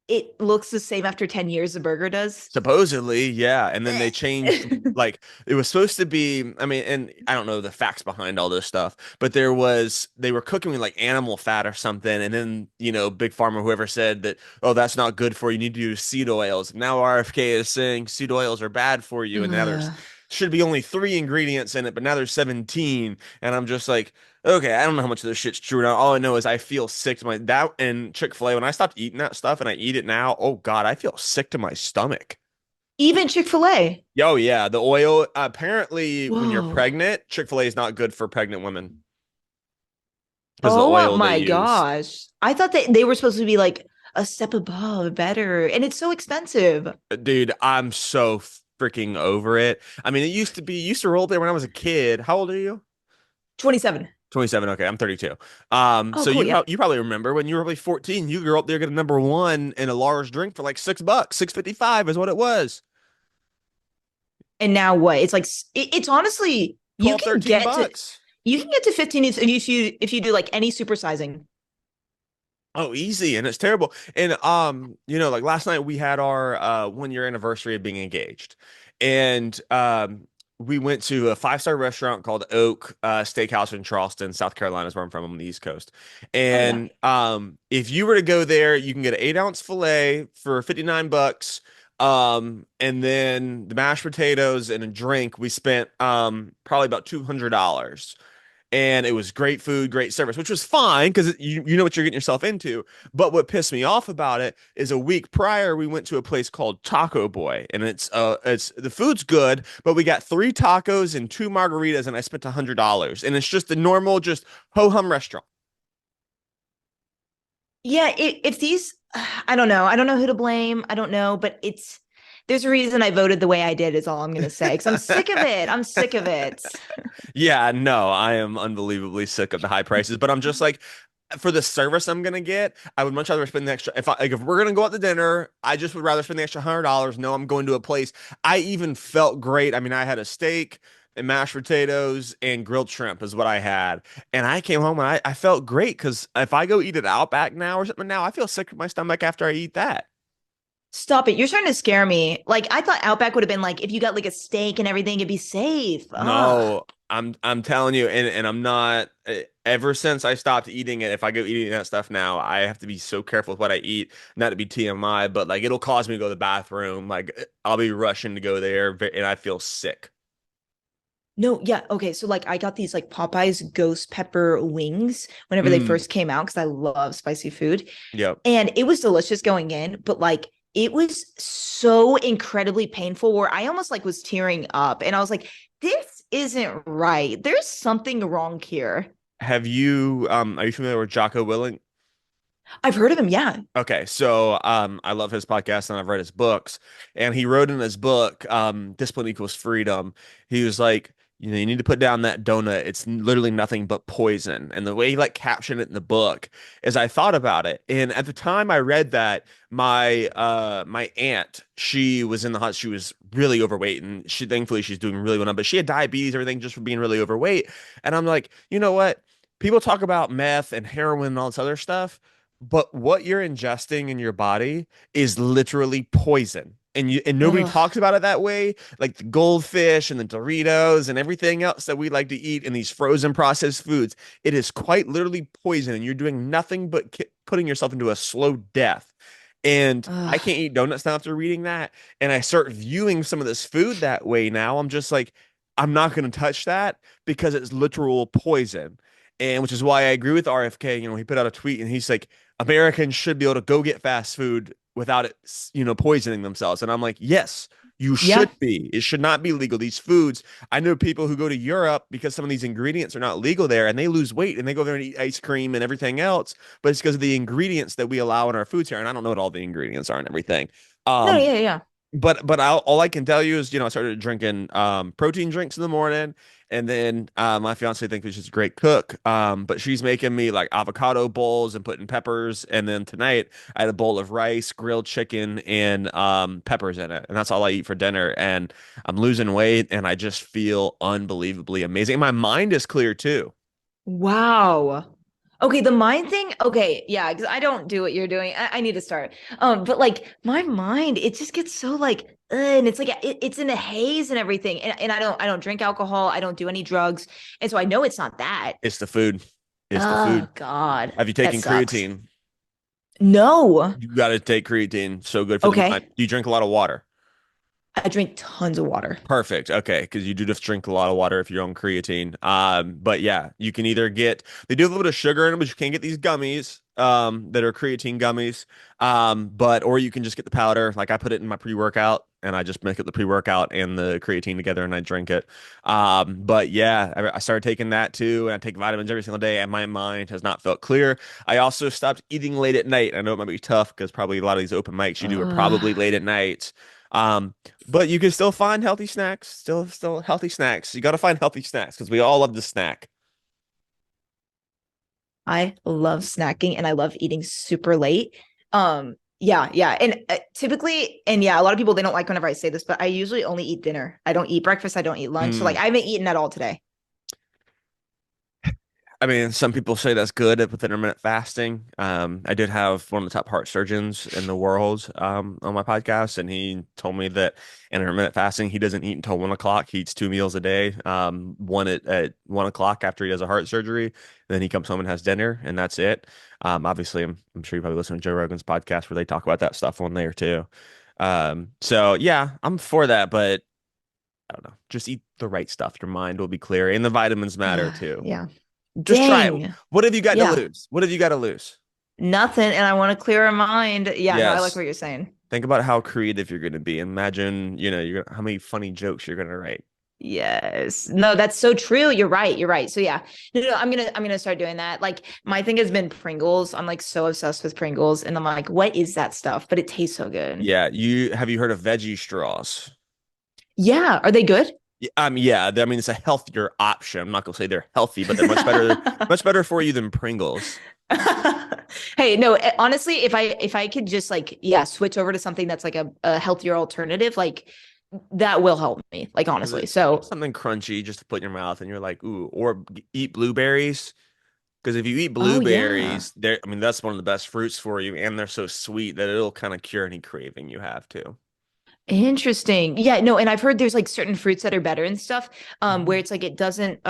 it looks the same after 10 years the burger does? Supposedly, yeah. And then they changed, like, it was supposed to be, I mean, and I don't know the facts behind all this stuff, but they were cooking with like animal fat or something. And then, Big Pharma, whoever said that, oh, that's not good for you. You need to use seed oils. Now RFK is saying seed oils are bad for you. And now there's Ugh. should be only three ingredients in it, but now there's 17. And I'm just like, okay, I don't know how much of this shit's true now. All I know is I feel sick to my that and Chick-fil-A. When I stopped eating that stuff and I eat it now, oh God, I feel sick to my stomach. Even Chick-fil-A. Yo, yeah, the oil. Apparently, when you're Whoa. pregnant, Chick-fil-A is not good for pregnant women because of the Oh oil they my use. gosh. I thought that they were supposed to be like a step above, better, and it's so expensive. Dude, I'm so freaking over it. I mean, you used to roll there when I was a kid. How old are you? 27. 27. Okay, I'm 32. Oh, So cool. Yeah. you probably remember when you were probably 14, you grew up there, get a number one in a large drink for like $6, 6.55 is what it was. And now what? It's like it's honestly 12, 13 bucks. you can get to 15 if you do like any supersizing. Oh, easy, and it's terrible. And like last night we had our 1 year anniversary of being engaged, and we went to a five-star restaurant called Oak Steakhouse in Charleston, South Carolina, is where I'm from on the East Coast. Oh yeah. And if you were to go there, you can get an 8 ounce filet for $59. And then the mashed potatoes and a drink. We spent probably about $200, and it was great food, great service, which was fine because you know what you're getting yourself into. But what pissed me off about it is a week prior we went to a place called Taco Boy, and it's the food's good, but we got three tacos and two margaritas, and I spent $100, and it's just the normal, just ho hum restaurant. Yeah, if these I don't know. I don't know who to blame. I don't know, but it's there's a reason I voted the way I did is all I'm going to say cuz I'm sick of it. I'm sick of it. Yeah, no, I am unbelievably sick of the high prices, but I'm just like, for the service I'm gonna get, I would much rather spend the extra. If we're gonna go out to dinner, I just would rather spend the extra $100. No, I'm going to a place. I even felt great. I mean, I had a steak, and mashed potatoes and grilled shrimp is what I had. And I came home and I felt great because if I go eat at Outback now or something now, I feel sick to my stomach after I eat that. Stop it. You're starting to scare me. Like I thought Outback would have been like if you got like a steak and everything, it'd be safe. Ugh. No, I'm telling you, and I'm not. Ever since I stopped eating it, if I go eating that stuff now, I have to be so careful with what I eat. Not to be TMI, but like it'll cause me to go to the bathroom. Like I'll be rushing to go there, and I feel sick. No, yeah, okay. So like I got these like Popeyes ghost pepper wings whenever they Mm, first came out because I love spicy food. yep. And it was delicious going in, but like it was so incredibly painful where I almost like was tearing up and I was like, this isn't right. There's something wrong here. Are you familiar with Jocko Willink? I've heard of him, yeah. Okay, so I love his podcast and I've read his books. And he wrote in his book, Discipline Equals Freedom. He was like, you need to put down that donut. It's literally nothing but poison. And the way he like captioned it in the book is I thought about it. And at the time I read that, my aunt, she was in the hospital, she was really overweight and she thankfully she's doing really well now, but she had diabetes, everything just for being really overweight. And I'm like, you know what? People talk about meth and heroin and all this other stuff. But what you're ingesting in your body is literally poison. And nobody Ugh. talks about it that way. Like the goldfish and the Doritos and everything else that we like to eat in these frozen processed foods. It is quite literally poison, and you're doing nothing but putting yourself into a slow death. And I Ugh. can't eat donuts now after reading that. And I start viewing some of this food that way now. I'm just like, I'm not going to touch that because it's literal poison. And which is why I agree with RFK. He put out a tweet and he's like, Americans should be able to go get fast food without it, poisoning themselves. And I'm like, yes, you Yeah. should be. It should not be legal. These foods, I know people who go to Europe because some of these ingredients are not legal there and they lose weight and they go there and eat ice cream and everything else, but it's because of the ingredients that we allow in our foods here. And I don't know what all the ingredients are and everything. No, Um, yeah, yeah. but all I can tell you is, I started drinking protein drinks in the morning, and then my fiance thinks she's a great cook. But she's making me like avocado bowls and putting peppers, and then tonight I had a bowl of rice, grilled chicken, and peppers in it, and that's all I eat for dinner. And I'm losing weight, and I just feel unbelievably amazing. My mind is clear too. Wow. Okay, the mind thing. Okay, yeah, because I don't do what you're doing. I need to start. But like my mind, it just gets so like, and it's like it's in a haze and everything. And I don't drink alcohol. I don't do any drugs, and so I know it's not that. It's the food. It's the Oh food. God, Have you that taken sucks. creatine? No. You got to take creatine. So good for the mind. Okay, Do you drink a lot of water? I drink tons of water. Perfect. Okay, because you do just drink a lot of water if you're on creatine. But yeah, you can either get they do have a little bit of sugar in them, but you can get these gummies that are creatine gummies. But or you can just get the powder. Like I put it in my pre-workout and I just make it the pre-workout and the creatine together and I drink it. But yeah, I started taking that too, and I take vitamins every single day, and my mind has not felt clear. I also stopped eating late at night. I know it might be tough because probably a lot of these open mics you do are probably late at night. Um, but you can still find healthy snacks. Still healthy snacks. You got to find healthy snacks because we all love to snack. I love snacking and I love eating super late. Yeah, yeah. And typically, and yeah, a lot of people they don't like whenever I say this, but I usually only eat dinner. I don't eat breakfast, I don't eat lunch. So Mm. like I haven't eaten at all today. I mean, some people say that's good with intermittent fasting. I did have one of the top heart surgeons in the world on my podcast, and he told me that intermittent fasting, he doesn't eat until 1 o'clock. He eats two meals a day, one at 1 o'clock after he does a heart surgery. Then he comes home and has dinner, and that's it. Obviously, I'm sure you probably listen to Joe Rogan's podcast where they talk about that stuff on there too. So yeah, I'm for that, but I don't know. Just eat the right stuff. Your mind will be clear, and the vitamins matter too. Yeah. Just try it. Dang. What have you got to Yeah. lose? What have you got to lose? Nothing. And I want to clear a mind. Yeah, no, I like Yes. what you're saying. Think about how creative you're going to be. Imagine, how many funny jokes you're going to write. Yes. No, that's so true. You're right. You're right. So yeah. No, no, I'm gonna start doing that. Like my thing has been Pringles. I'm like so obsessed with Pringles. And I'm like, what is that stuff? But it tastes so good. Yeah, you heard of veggie straws? Yeah. Are they good? Yeah, I mean it's a healthier option. I'm not gonna say they're healthy, but they're much better for you than Pringles. Hey, no, honestly, if I could just like, yeah, switch over to something that's like a healthier alternative, like That will help me, like honestly. So, Something crunchy just to put in your mouth, and you're like, ooh, or eat blueberries. Because if you eat oh yeah. blueberries, they're, I mean, that's one of the best fruits for you, and they're so sweet that it'll kind of cure any craving you have too. Interesting. Yeah, no, and I've heard there's like certain fruits that are better and stuff, where Mhm. it's like it doesn't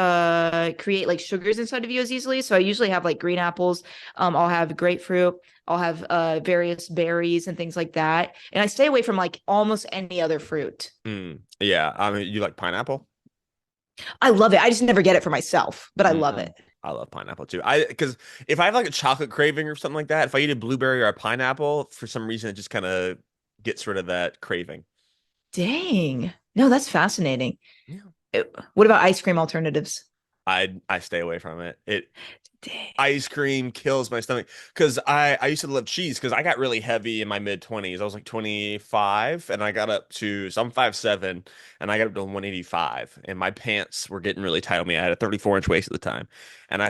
create like sugars inside of you as easily. So I usually have like green apples, I'll have grapefruit, I'll have various berries and things like that. And I stay away from like almost any other fruit. Yeah, I mean, you like pineapple? I love it. I just never get it for myself, but I love Mm, it. I love pineapple too. Because if I have like a chocolate craving or something like that, if I eat a blueberry or a pineapple, for some reason it just kind of gets rid of that craving. Dang. No, that's fascinating. Yeah. What about ice cream alternatives? I stay away from it. Dang. Ice cream kills my stomach because I used to love cheese because I got really heavy in my mid 20s. I was like 25 and I got up to so I'm 5'7" and I got up to 185 and my pants were getting really tight on me. I had a 34-inch waist at the time. And Oh I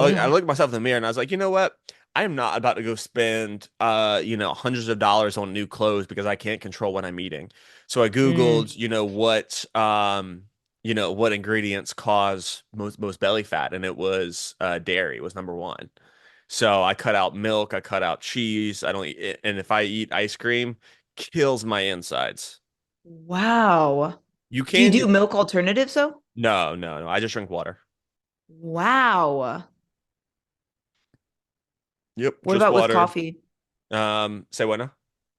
yeah. looked at myself in the mirror and I was like, you know what? I am not about to go spend hundreds of dollars on new clothes because I can't control what I'm eating. So I Mm. Googled, what ingredients cause most belly fat, and it was dairy was number one. So I cut out milk, I cut out cheese. I don't eat it, and if I eat ice cream, kills my insides. Wow. You Do you can do get milk alternatives though? no, no, no. I just drink water. Wow. Yep, What just about with water. coffee? Say what now?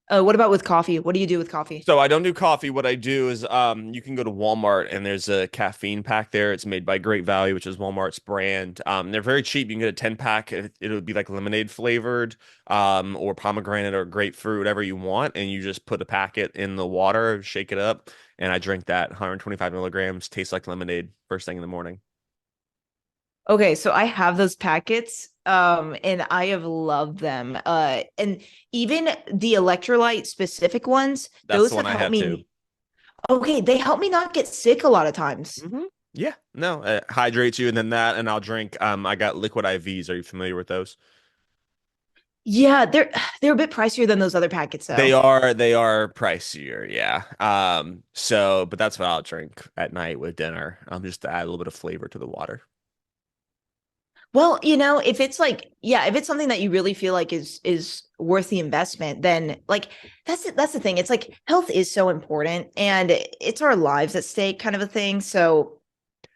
What about with coffee? What do you do with coffee? So I don't do coffee. What I do is you can go to Walmart and there's a caffeine pack there. It's made by Great Value, which is Walmart's brand. They're very cheap. You can get a 10 pack. It would be like lemonade flavored, or pomegranate or grapefruit, whatever you want, and you just put a packet in the water, shake it up, and I drink that 125 milligrams. Tastes like lemonade first thing in the morning. Okay, so I have those packets, and I have loved them. And even the electrolyte specific ones, That's the those one have I helped have too. me. Okay, they help me not get sick a lot of times. hmm Yeah, no, it hydrates you, and then that, and I'll drink. I got liquid IVs. Are you familiar with those? Yeah, they're a bit pricier than those other packets though. They are pricier, yeah. But that's what I'll drink at night with dinner. Just to add a little bit of flavor to the water. Well, if it's like, yeah, if it's something that you really feel like is worth the investment, then like that's the thing. It's like health is so important and it's our lives at stake kind of a thing. So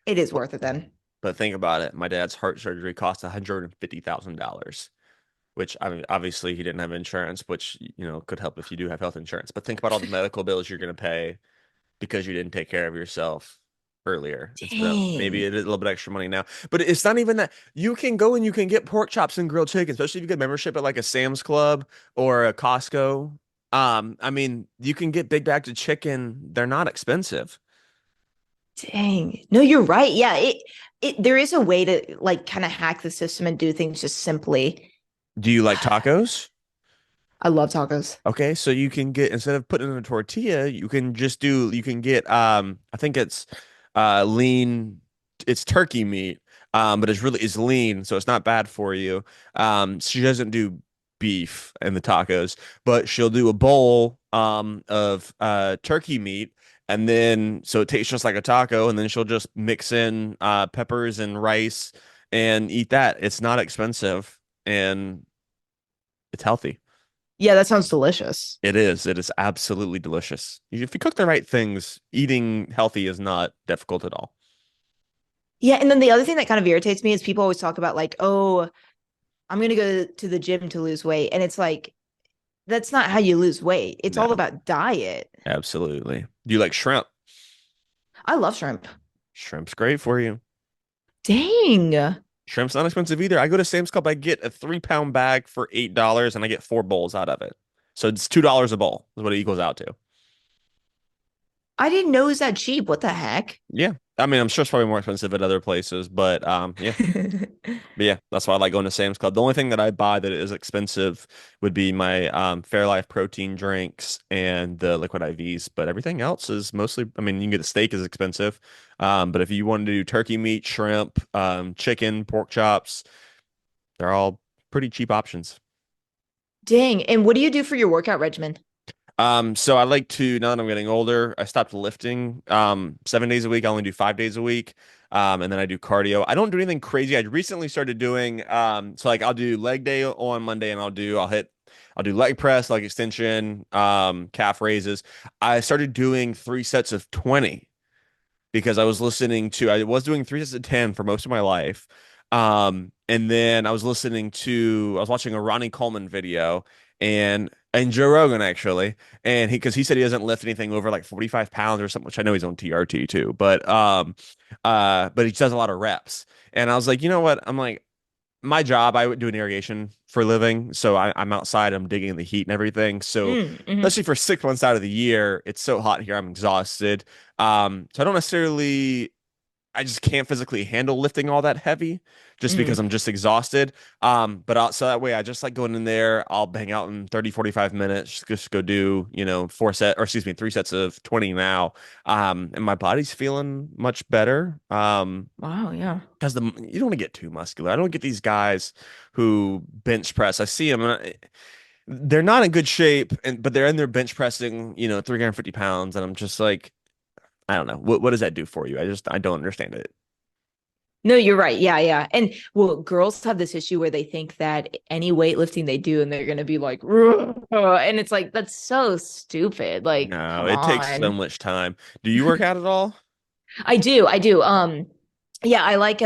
it is worth it then. But think about it. My dad's heart surgery cost $150,000, which I mean, obviously he didn't have insurance, which could help if you do have health insurance. But think about all the medical bills you're going to pay because you didn't take care of yourself earlier. Instead of maybe Dang. it is a little bit extra money now, but it's not even that. You can go and you can get pork chops and grilled chicken, especially if you get membership at like a Sam's Club or a Costco. I mean, you can get big bags of chicken. They're not expensive. Dang. No, you're right. Yeah, it there is a way to like kind of hack the system and do things just simply. Do you like tacos? I love tacos. Okay, so you can get instead of putting in a tortilla, you can get I think it's lean it's turkey meat. But it's lean, so it's not bad for you. She doesn't do beef in the tacos, but she'll do a bowl of turkey meat and then so it tastes just like a taco and then she'll just mix in peppers and rice and eat that. It's not expensive and it's healthy. Yeah, that sounds delicious. It is. It is absolutely delicious. If you cook the right things, eating healthy is not difficult at all. Yeah, and then the other thing that kind of irritates me is people always talk about like, oh, I'm gonna go to the gym to lose weight. And it's like, that's not how you lose weight. It's No, all about diet. absolutely. Do you like shrimp? I love shrimp. Shrimp's great for you. Dang. Shrimp's not expensive either. I go to Sam's Club, I get a 3 pound bag for $8 and I get 4 bowls out of it. So it's $2 a bowl is what it equals out to. I didn't know it was that cheap. What the heck? Yeah. I mean, I'm sure it's probably more expensive at other places, but yeah. But yeah, that's why I like going to Sam's Club. The only thing that I buy that is expensive would be my Fairlife protein drinks and the liquid IVs. But everything else is mostly, I mean, you can get a steak is expensive. But if you wanted to do turkey meat, shrimp, chicken, pork chops, they're all pretty cheap options. Dang. And what do you do for your workout regimen? So I like to, now that I'm getting older, I stopped lifting 7 days a week. I only do 5 days a week. And then I do cardio. I don't do anything crazy. I recently started doing so like I'll do leg day on Monday and I'll do leg press, leg extension, calf raises. I started doing 3 sets of 20 because I was doing 3 sets of 10 for most of my life. And then I was watching a Ronnie Coleman video and Joe Rogan actually, and because he said he doesn't lift anything over like 45 pounds or something, which I know he's on TRT too, but he does a lot of reps. And I was like, you know what? I'm like, my job, I would do an irrigation for a living. So I'm outside, I'm digging in the heat and everything. So Mm-hmm. especially for 6 months out of the year, it's so hot here, I'm exhausted. So I don't necessarily I just can't physically handle lifting all that heavy just because Mm. I'm just exhausted. So that way I just like going in there, I'll hang out in 30, 45 minutes, just go do, 3 sets of 20 now. And my body's feeling much better. Wow, yeah. Because you don't want to get too muscular. I don't get these guys who bench press. I see them, they're not in good shape, but they're in there bench pressing, 350 pounds, and I'm just like, I don't know. What does that do for you? I don't understand it. No, you're right. Yeah, yeah. And well, girls have this issue where they think that any weightlifting they do and they're going to be like, "Ugh," and it's like, that's so stupid. Like, No, come it takes so on. much time. Do you work out at all? I do. I do. Yeah, I like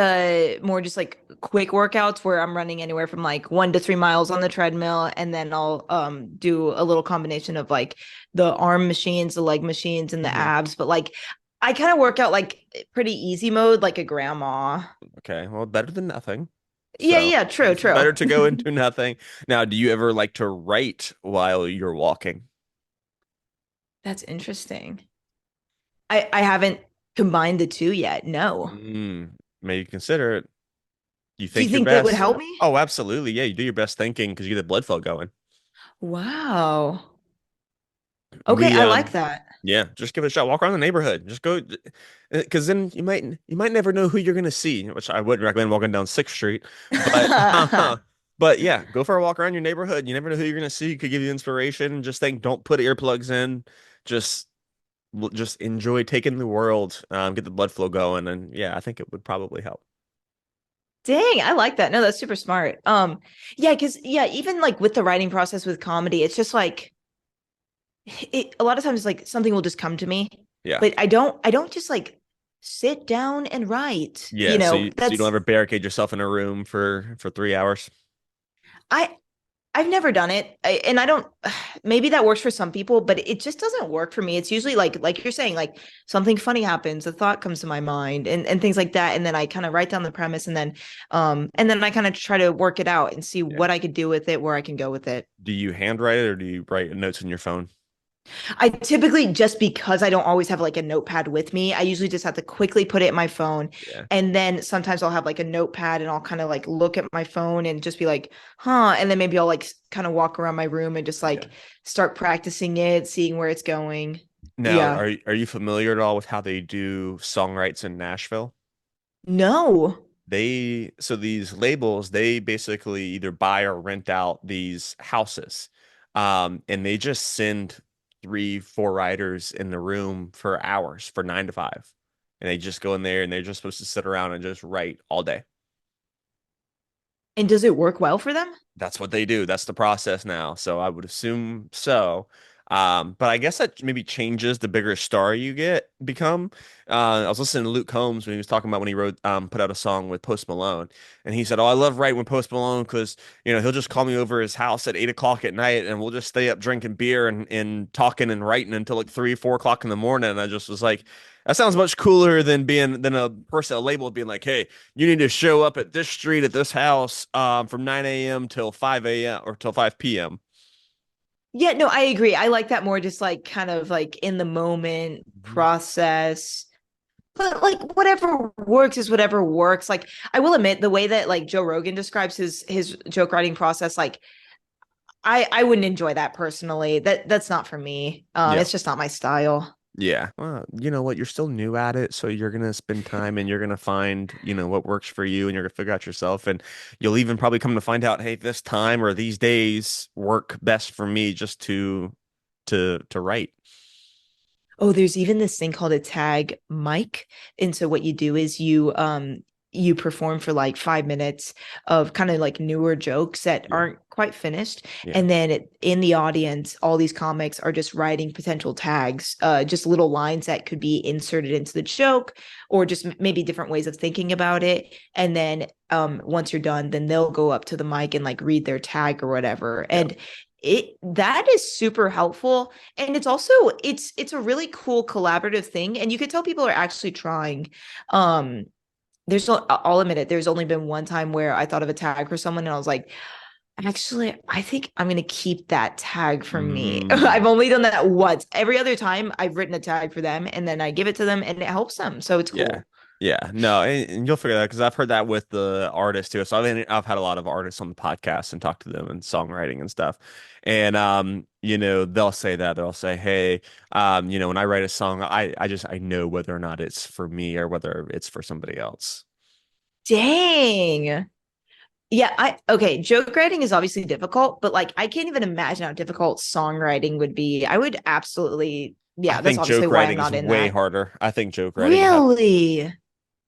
more just like quick workouts where I'm running anywhere from like 1 to 3 miles on the treadmill, and then I'll do a little combination of like the arm machines, the leg machines, and the Hmm. abs. But like I kind of work out like pretty easy mode, like a grandma. Okay, well, better than nothing. Yeah, So yeah, true, it's true. better to go into nothing. Now, do you ever like to write while you're walking? That's interesting. I haven't combined the two yet. No. Mm, maybe consider it. You Do you think your think that would best. help me? Oh, absolutely. Yeah, you do your best thinking because you get the blood flow going. Wow. Okay, We I like that. yeah, just give it a shot. Walk around the neighborhood. Just go because then you might never know who you're gonna see, which I wouldn't recommend walking down 6th Street. But but yeah, go for a walk around your neighborhood. You never know who you're gonna see. Could give you inspiration. Just think, don't put earplugs in. Just just enjoy taking the world. Get the blood flow going, and yeah, I think it would probably help. Dang, I like that. No, that's super smart. Yeah, because yeah, even like with the writing process with comedy, it's just like a lot of times like something will just come to me, Yeah. but I don't just like sit down and write. Yeah, so you don't That's ever barricade yourself in a room for 3 hours. I I've never done it. And I don't maybe that works for some people, but it just doesn't work for me. It's usually like you're saying, like something funny happens, a thought comes to my mind and things like that. And then I kind of write down the premise and then I kind of try to work it out and see Yeah. what I could do with it, where I can go with it. Do you handwrite it or do you write notes in your phone? I typically, just because I don't always have like a notepad with me, I usually just have to quickly put it in my phone. Yeah. And then sometimes I'll have like a notepad and I'll kind of like look at my phone and just be like, huh. And then maybe I'll like kind of walk around my room and just Yeah. like start practicing it, seeing where it's going. Now, Yeah. are you familiar at all with how they do songwrites in Nashville? No. These labels, they basically either buy or rent out these houses. And they just send 3, 4 writers in the room for hours for 9 to 5. And they just go in there and they're just supposed to sit around and just write all day. And does it work well for them? That's what they do. That's the process now. So I would assume so. But I guess that maybe changes the bigger star you become. I was listening to Luke Combs when he was talking about when he put out a song with Post Malone, and he said, "Oh, I love writing with Post Malone because he'll just call me over his house at 8 o'clock at night, and we'll just stay up drinking beer and talking and writing until like 3, 4 o'clock in the morning." And I just was like, that sounds much cooler than a person, a label being like, "Hey, you need to show up at this street at this house from 9 a.m. till 5 a.m. or till 5 p.m." Yeah, no, I agree. I like that more just like kind of like in the moment Mhm. process. But like whatever works is whatever works. Like I will admit the way that like Joe Rogan describes his joke writing process, like I wouldn't enjoy that personally. That's not for me. Yeah. It's just not my style. Yeah. Well, you know what? You're still new at it, so you're gonna spend time and you're gonna find, what works for you and you're gonna figure out yourself and you'll even probably come to find out, hey, this time or these days work best for me just to to write. Oh, there's even this thing called a tag mic. And so what you do is you perform for like 5 minutes of kind of like newer jokes that Yeah. aren't quite finished. Yeah. And then in the audience, all these comics are just writing potential tags, just little lines that could be inserted into the joke or just maybe different ways of thinking about it. And then once you're done, then they'll go up to the mic and like read their tag or whatever. Yeah. And it that is super helpful, and it's also it's a really cool collaborative thing, and you could tell people are actually trying. There's no, I'll admit it, there's only been one time where I thought of a tag for someone and I was like, actually, I think I'm gonna keep that tag for me. Mm. I've only done that once. Every other time I've written a tag for them and then I give it to them and it helps them, so it's Yeah. cool. Yeah. No, and you'll figure that because I've heard that with the artists too. So I've had a lot of artists on the podcast and talked to them and songwriting and stuff. And they'll say that. They'll say, "Hey, when I write a song, I know whether or not it's for me or whether it's for somebody else." Dang. Yeah, I okay, joke writing is obviously difficult, but like I can't even imagine how difficult songwriting would be. I would absolutely, I yeah, that's think obviously joke why I'm writing is not in way that. harder. I think joke writing have Really?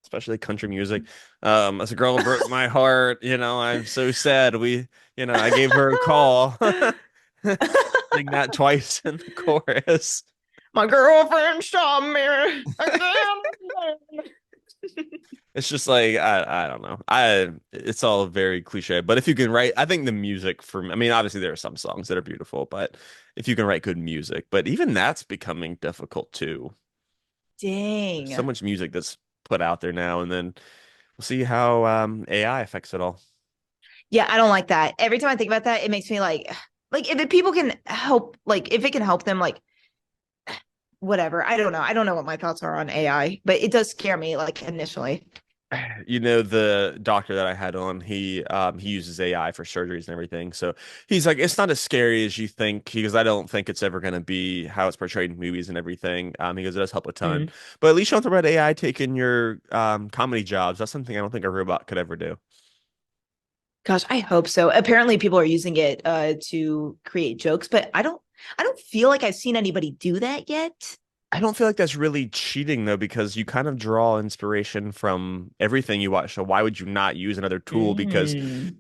especially country music. As a girl broke my heart, I'm so sad. I gave her a call. Sing that twice in the chorus. My girlfriend shot me again. It's just like I don't know. It's all very cliche. But if you can write, I think the music for me, I mean, obviously there are some songs that are beautiful, but if you can write good music, but even that's becoming difficult too. So Dang. much music that's put out there now, and then we'll see how AI affects it all. Yeah, I don't like that. Every time I think about that, it makes me like if people can help, like if it can help them, like whatever. I don't know. I don't know what my thoughts are on AI, but it does scare me like initially. The doctor that I had on, he uses AI for surgeries and everything. So he's like, it's not as scary as you think, because I don't think it's ever going to be how it's portrayed in movies and everything. He goes, it does help a ton. Mm. But at least you don't have to about AI taking your comedy jobs. That's something I don't think a robot could ever do. Gosh, I hope so. Apparently people are using it to create jokes, but I don't feel like I've seen anybody do that yet. I don't feel like that's really cheating though, because you kind of draw inspiration from everything you watch. So why would you not use another tool? Because Mm,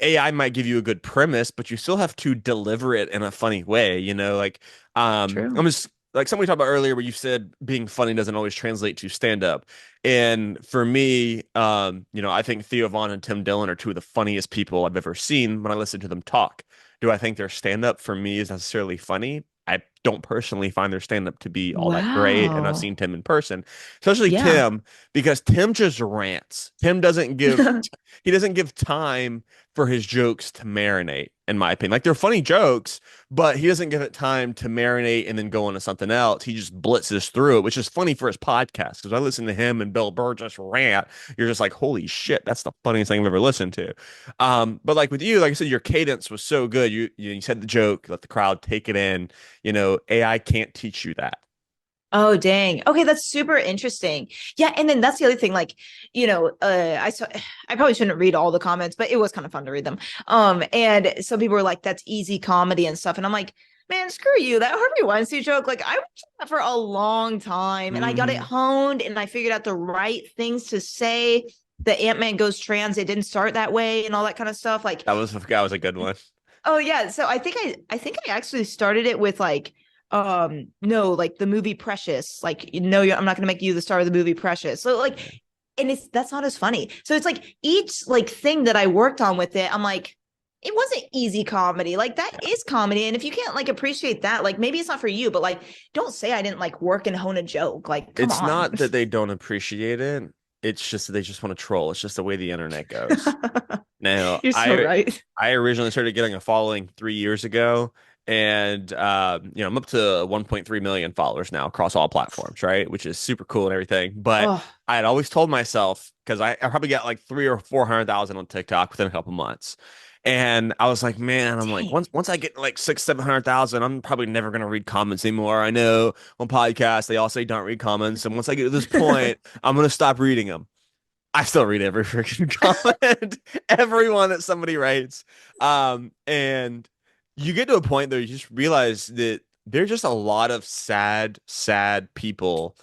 AI might give you a good premise, but you still have to deliver it in a funny way, like I'm true. just like somebody talked about earlier where you said being funny doesn't always translate to stand up. And for me, I think Theo Von and Tim Dillon are two of the funniest people I've ever seen when I listen to them talk. Do I think their stand up for me is necessarily funny? I don't personally find their stand up to be all that great, and I've Wow. seen Tim in person, especially Yeah. Tim, because Tim just rants. Tim doesn't give he doesn't give time for his jokes to marinate, in my opinion. Like they're funny jokes, but he doesn't give it time to marinate and then go into something else. He just blitzes through it, which is funny for his podcast. Because I listen to him and Bill Burr just rant. You're just like, holy shit, that's the funniest thing I've ever listened to. But like with you, like I said, your cadence was so good. You said the joke, let the crowd take it in. AI can't teach you that. Oh, dang. Okay, that's super interesting. Yeah, and then that's the other thing. Like, I probably shouldn't read all the comments, but it was kind of fun to read them. And some people were like, "That's easy comedy and stuff," and I'm like, "Man, screw you! That Harvey Weinstein joke, like, I watched that for a long time, and I got it Hmm. honed, and I figured out the right things to say. The Ant-Man goes trans. It didn't start that way, and all that kind of stuff. Like, That was a good one. oh yeah, so I think I actually started it with like no, like the movie Precious, like no, I'm not going to make you the star of the movie Precious. So like, Yeah. and it's that's not as funny. So it's like each like thing that I worked on with it, I'm like, it wasn't easy comedy. Like that is comedy, and if you can't like appreciate that, like maybe it's not for you. But like, don't say I didn't like work and hone a joke. Like, come It's on. not that they don't appreciate it. It's just that they just want to troll. It's just the way the internet goes. Now, You're so right. I originally started getting a following 3 years ago, and I'm up to 1.3 million followers now across all platforms, right? Which is super cool and everything. But Oh, I had always told myself, because I probably got like 300,000 or 400,000 on TikTok within a couple months. And I was like, man, I'm like, dang. once I get like 700,000, I'm probably never gonna read comments anymore. I know on podcasts they all say don't read comments, and once I get to this point, I'm gonna stop reading them. I still read every freaking comment, everyone that somebody writes. And you get to a point though, you just realize that there's just a lot of sad people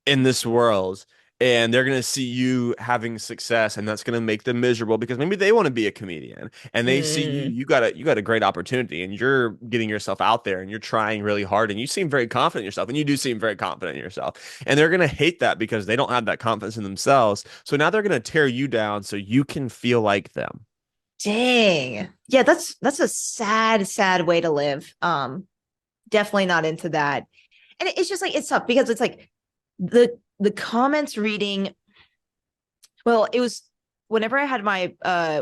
in this world, and they're going to see you having success, and that's going to make them miserable because maybe they want to be a comedian, and they see you, Mm. you got a great opportunity, and you're getting yourself out there, and you're trying really hard, and you seem very confident in yourself, and you do seem very confident in yourself, and they're going to hate that because they don't have that confidence in themselves. So now they're going to tear you down so you can feel like them. Dang. Yeah, that's a sad, sad way to live. Definitely not into that. And it's just like it's tough because it's like the comments reading. Well, it was whenever I had my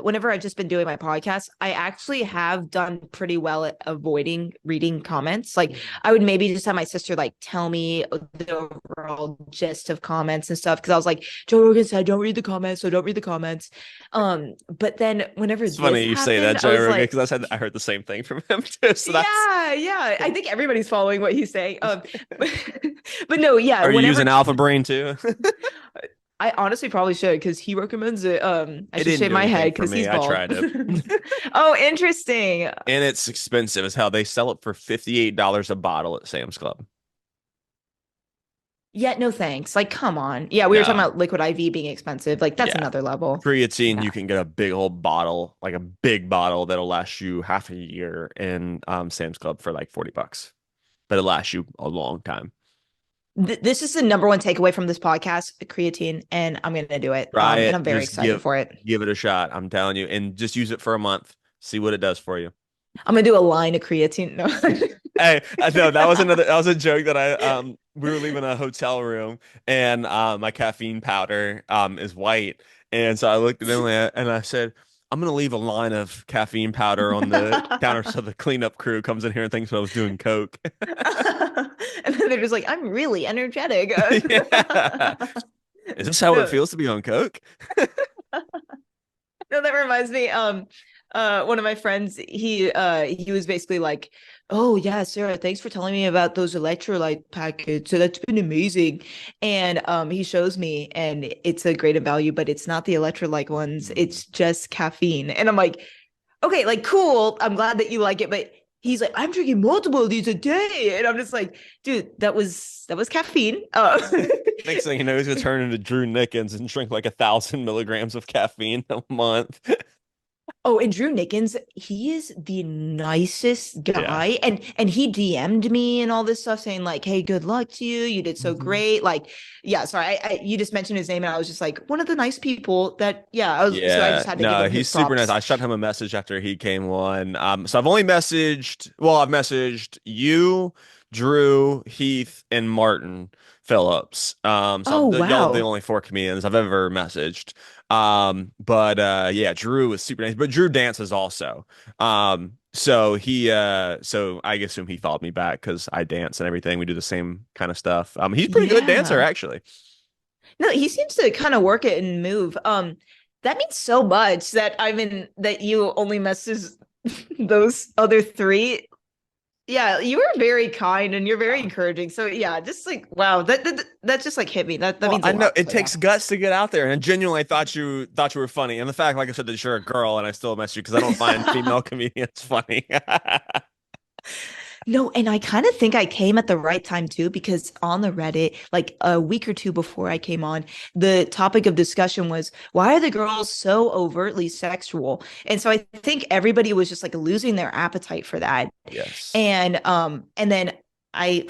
whenever I've just been doing my podcast, I actually have done pretty well at avoiding reading comments. Like I would maybe just have my sister like tell me the overall gist of comments and stuff because I was like, Joe Rogan said don't read the comments, so don't read the comments. But then whenever It's funny this you say that, happened, I Joe was Rogan, like, because I heard the same thing from him too. So that's yeah, yeah. I think everybody's following what he's saying. But no, yeah, are you whenever using Alpha Brain too? I honestly probably should because he recommends it. I It should didn't shave do my anything head for because me. he's I bald. tried it. Oh, interesting. And it's expensive as hell. They sell it for $58 a bottle at Sam's Club. Yeah, no thanks. Like, come on. Yeah, we were talking No. about liquid IV being expensive. Like, that's Yeah. another level. Creatine, Yeah. you can get a big old bottle, like a big bottle that'll last you half a year in Sam's Club for like $40. But it lasts you a long time. This is the number one takeaway from this podcast, creatine, and I'm gonna do it. Try And it. I'm very Just excited for it. give it a shot. I'm telling you. And just use it for a month. See what it does for you. I'm gonna do a line of creatine. No. Hey, I know that was a joke that I we were leaving a hotel room, and my caffeine powder is white, and so I looked at Emily and I said, I'm gonna leave a line of caffeine powder on the counter so the cleanup crew comes in here and thinks I was doing coke. And then they're just like, I'm really energetic. Yeah. Is this how it No, feels to be on coke? no, that reminds me. One of my friends, he was basically like, "Oh yeah, Sarah, thanks for telling me about those electrolyte packets. So that's been amazing." And he shows me, and it's a great value, but it's not the electrolyte ones. It's just caffeine. And I'm like, okay, like cool. I'm glad that you like it, but he's like, I'm drinking multiple of these a day, and I'm just like, dude, that was caffeine. Next thing you know, he's gonna turn into Drew Nickens and drink like 1,000 milligrams of caffeine a month. Oh, and Drew Nickens, he is the nicest Yeah. guy. And he DM'd me and all this stuff saying, like, hey, good luck to you. You did so Mhm. great. Like, yeah, sorry. You just mentioned his name and I was just like, one of the nice people that, yeah, I Yeah, just had to give no, him he's his super nice. props. I shot him a message after he came on. So I've only messaged, well, I've messaged you, Drew, Heath, and Martin Phillips. So Oh, y'all are the wow. only four comedians I've ever messaged. But yeah, Drew is super nice. But Drew dances also. So so I assume he followed me back because I dance and everything. We do the same kind of stuff. He's a pretty good dancer Yeah. actually. No, he seems to kind of work it and move. That means so much that that you only messes those other three. Yeah, you were very kind and you're very encouraging. So yeah, just like wow, that just like hit me. That Well, means a I know lot. it So yeah. takes guts to get out there, and I genuinely thought you were funny. And the fact, like I said, that you're a girl, and I still mess you because I don't find female comedians funny. No, and I kind of think I came at the right time too, because on the Reddit, like a week or two before I came on, the topic of discussion was why are the girls so overtly sexual? And so I think everybody was just like losing their appetite for that. Yes. And then I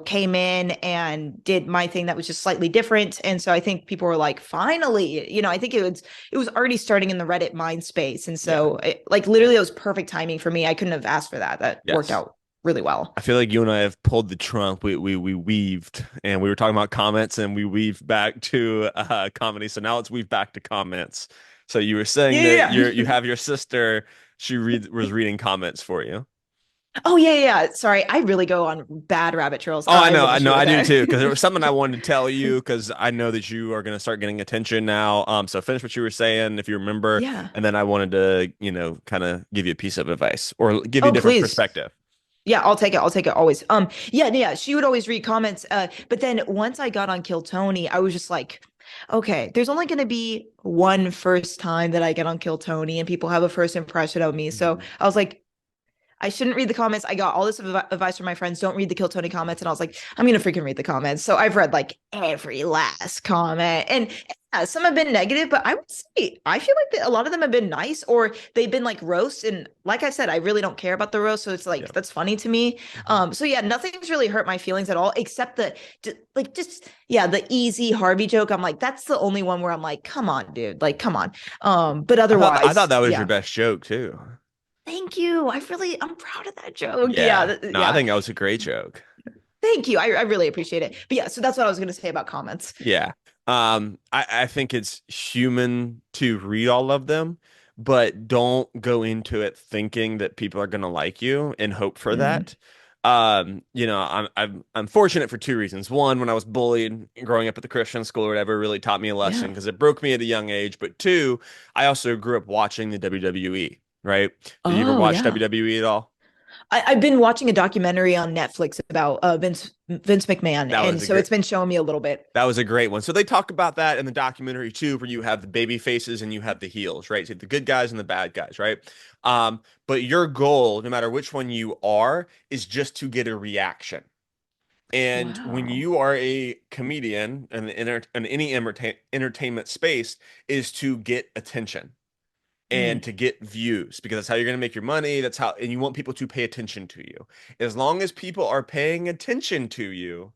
came in and did my thing that was just slightly different. And so I think people were like, finally, I think it was already starting in the Reddit mind space. And Yeah. so like literally it was perfect timing for me. I couldn't have asked for that. That worked Yes. out really well. I feel like you and I have pulled the trump. We weaved, and we were talking about comments, and we weaved back to comedy. So now let's weave back to comments. So you were saying that Yeah. you have your sister. Was reading comments for you. Oh yeah, yeah. Sorry. I really go on bad rabbit trails. Oh, I wish you were I do there. too. Because there was something I wanted to tell you. Because I know that you are going to start getting attention now. So finish what you were saying, if you remember, Yeah. and then I wanted to, kind of give you a piece of advice or give you a Oh, different please. perspective. Yeah, I'll take it. I'll take it always. Yeah, yeah. She would always read comments. But then once I got on Kill Tony, I was just like, okay, there's only going to be one first time that I get on Kill Tony and people have a first impression of me. So Mhm. I was like, I shouldn't read the comments. I got all this advice from my friends. Don't read the Kill Tony comments. And I was like, I'm going to freaking read the comments. So I've read like every last comment. And yeah, some have been negative, but I would say I feel like a lot of them have been nice or they've been like roasts. And like I said, I really don't care about the roast. So it's Yeah. like, that's funny to me. Mhm. So yeah, nothing's really hurt my feelings at all, except the like just yeah, the easy Harvey joke. I'm like, that's the only one where I'm like, come on, dude. Like, come on. But I thought otherwise, that was your yeah. best joke too. Thank you. I'm proud of that joke. Yeah. Yeah. No, I Yeah. think that was a great joke. Thank you. I really appreciate it. But yeah, so that's what I was going to say about comments. Yeah. I think it's human to read all of them, but don't go into it thinking that people are gonna like you and hope for Mm, that. I'm fortunate for two reasons. One, when I was bullied growing up at the Christian school or whatever, really taught me a lesson yeah. because it broke me at a young age. But two, I also grew up watching the WWE, right? Did you ever Oh, watch yeah. WWE at all? I've been watching a documentary on Netflix about Vince McMahon, That and was a so great it's been showing me a little bit. That was a great one. So they talk about that in the documentary too, where you have the baby faces and you have the heels, right? So the good guys and the bad guys, right? But your goal, no matter which one you are, is just to get a reaction. And when Wow. you are a comedian in any entertainment space, is to get attention and Mm. to get views because that's how you're going to make your money. That's how, and you want people to pay attention to you. As long as people are paying attention to you,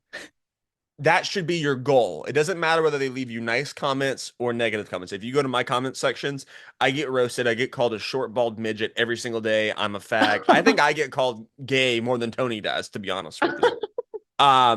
that should be your goal. It doesn't matter whether they leave you nice comments or negative comments. If you go to my comment sections, I get roasted. I get called a short, bald midget every single day. I'm a fag. I think I get called gay more than Tony does, to be honest with you.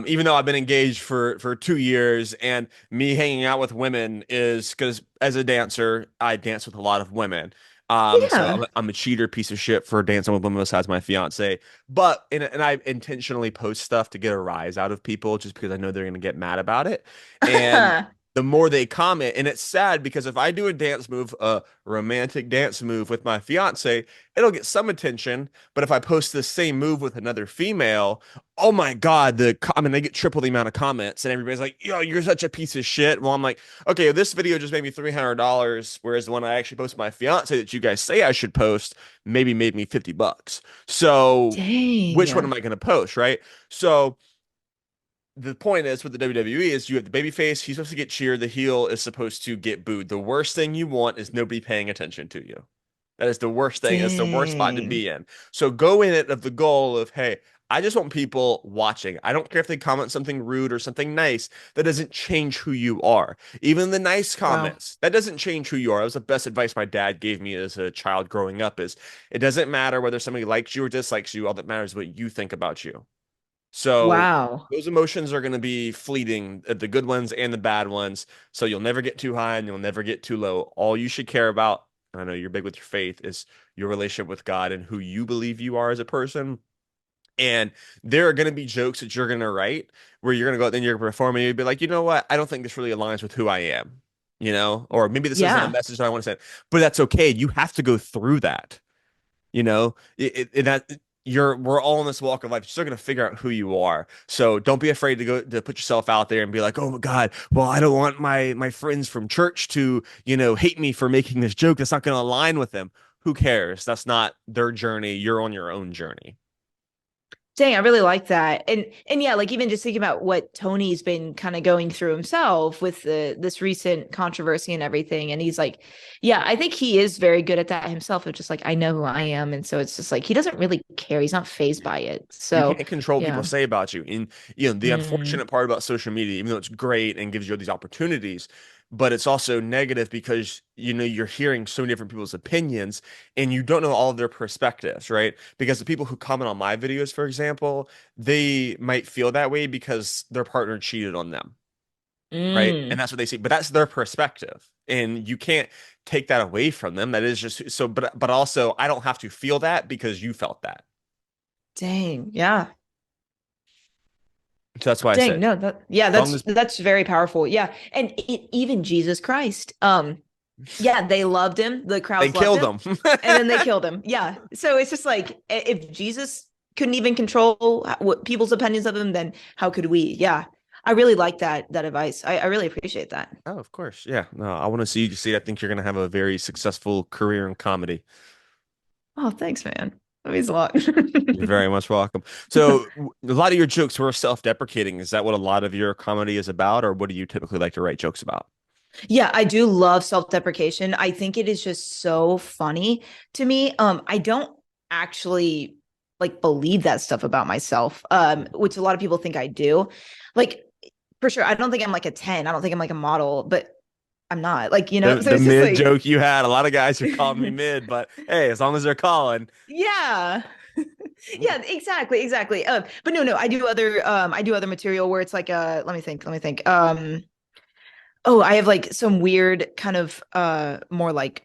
Even though I've been engaged for 2 years, and me hanging out with women is because as a dancer, I dance with a lot of women. So Yeah. I'm a cheater piece of shit for dancing with women besides my fiance. But and I intentionally post stuff to get a rise out of people just because I know they're gonna get mad about it. And the more they comment, and it's sad because if I do a dance move, a romantic dance move with my fiance, it'll get some attention. But if I post the same move with another female, oh my God, I mean, they get triple the amount of comments, and everybody's like, yo, you're such a piece of shit. Well, I'm like, okay, this video just made me $300, whereas the one I actually posted my fiance that you guys say I should post maybe made me $50. So which one Dang. am I going to post, right? So the point is with the WWE is you have the baby face, he's supposed to get cheered, the heel is supposed to get booed. The worst thing you want is nobody paying attention to you. That is the worst thing. It's the worst spot to Dang. be in. So go in it of the goal of, hey, I just want people watching. I don't care if they comment something rude or something nice. That doesn't change who you are. Even the nice Wow. comments, that doesn't change who you are. That was the best advice my dad gave me as a child growing up is it doesn't matter whether somebody likes you or dislikes you. All that matters is what you think about you. So Wow. those emotions are going to be fleeting, the good ones and the bad ones. So you'll never get too high and you'll never get too low. All you should care about, and I know you're big with your faith, is your relationship with God and who you believe you are as a person. And there are going to be jokes that you're going to write where you're going to go out then you're going to perform and you'll be like, you know what? I don't think this really aligns with who I am, or maybe this isn't a Yeah. message that I want to send, but that's okay. You have to go through that. That we're all in this walk of life. You're still gonna figure out who you are. So don't be afraid to go to put yourself out there and be like, oh my God, well, I don't want my friends from church to, hate me for making this joke. That's not gonna align with them. Who cares? That's not their journey. You're on your own journey. Dang, I really like that. And yeah, like even just thinking about what Tony's been kind of going through himself with this recent controversy and everything. And he's like, yeah, I think he is very good at that himself. It's just like, I know who I am. And so it's just like he doesn't really care. He's not phased by it. You So can't control what people yeah. say about you. And the Mm, unfortunate part about social media, even though it's great and gives you these opportunities, but it's also negative because you're hearing so many different people's opinions and you don't know all of their perspectives, right? Because the people who comment on my videos, for example, they might feel that way because their partner cheated on them, right? And mm, that's what they see, but that's their perspective. And you can't take that away from them. That is just so, but also I don't have to feel that because you felt that. dang. Yeah. So that's why I Dang. said, No, yeah, as long as that's very powerful. Yeah. And even Jesus Christ. Yeah, they loved him. The they crowds loved killed him. them. And then they killed him. Yeah. So it's just like if Jesus couldn't even control what people's opinions of him, then how could we? Yeah. I really like that advice. I really appreciate that. Oh, of course. Yeah. No, I want to see you see. I think you're going to have a very successful career in comedy. Oh, thanks, man. That means a lot. You're very much welcome. So, a lot of your jokes were self-deprecating. Is that what a lot of your comedy is about, or what do you typically like to write jokes about? Yeah, I do love self-deprecation. I think it is just so funny to me. I don't actually like believe that stuff about myself, which a lot of people think I do. Like for sure, I don't think I'm like a 10. I don't think I'm like a model, but I'm not. Like, The so the it's just mid like joke you had, a lot of guys are calling me mid, but hey, as long as they're calling. yeah. Yeah, exactly, exactly. But no, I do other material where it's like let me think. Oh, I have like some weird kind of more like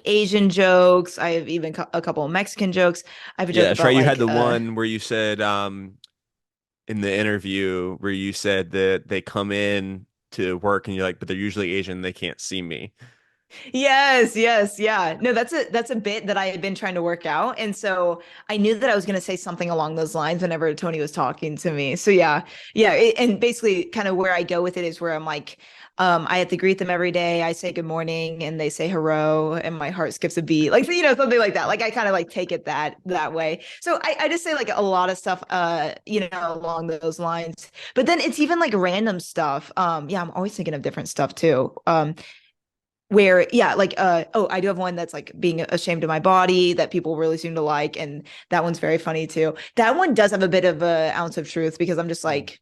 Asian jokes. I have even a couple of Mexican jokes. I have a joke Yeah, Trey, about you had like the one where you said in the interview where you said that they come in to work and you're like, but they're usually Asian, they can't see me. yes, yes, yeah. No, that's a bit that I had been trying to work out. And so I knew that I was going to say something along those lines whenever Tony was talking to me. So yeah. Yeah, and basically kind of where I go with it is where I'm like I have to greet them every day. I say good morning and they say hello and my heart skips a beat. Like something like that. Like I kind of like take it that way. So I just say like a lot of stuff along those lines. But then it's even like random stuff. Yeah, I'm always thinking of different stuff too. Where yeah like oh I do have one that's like being ashamed of my body that people really seem to like, and that one's very funny too. That one does have a bit of a ounce of truth because I'm just like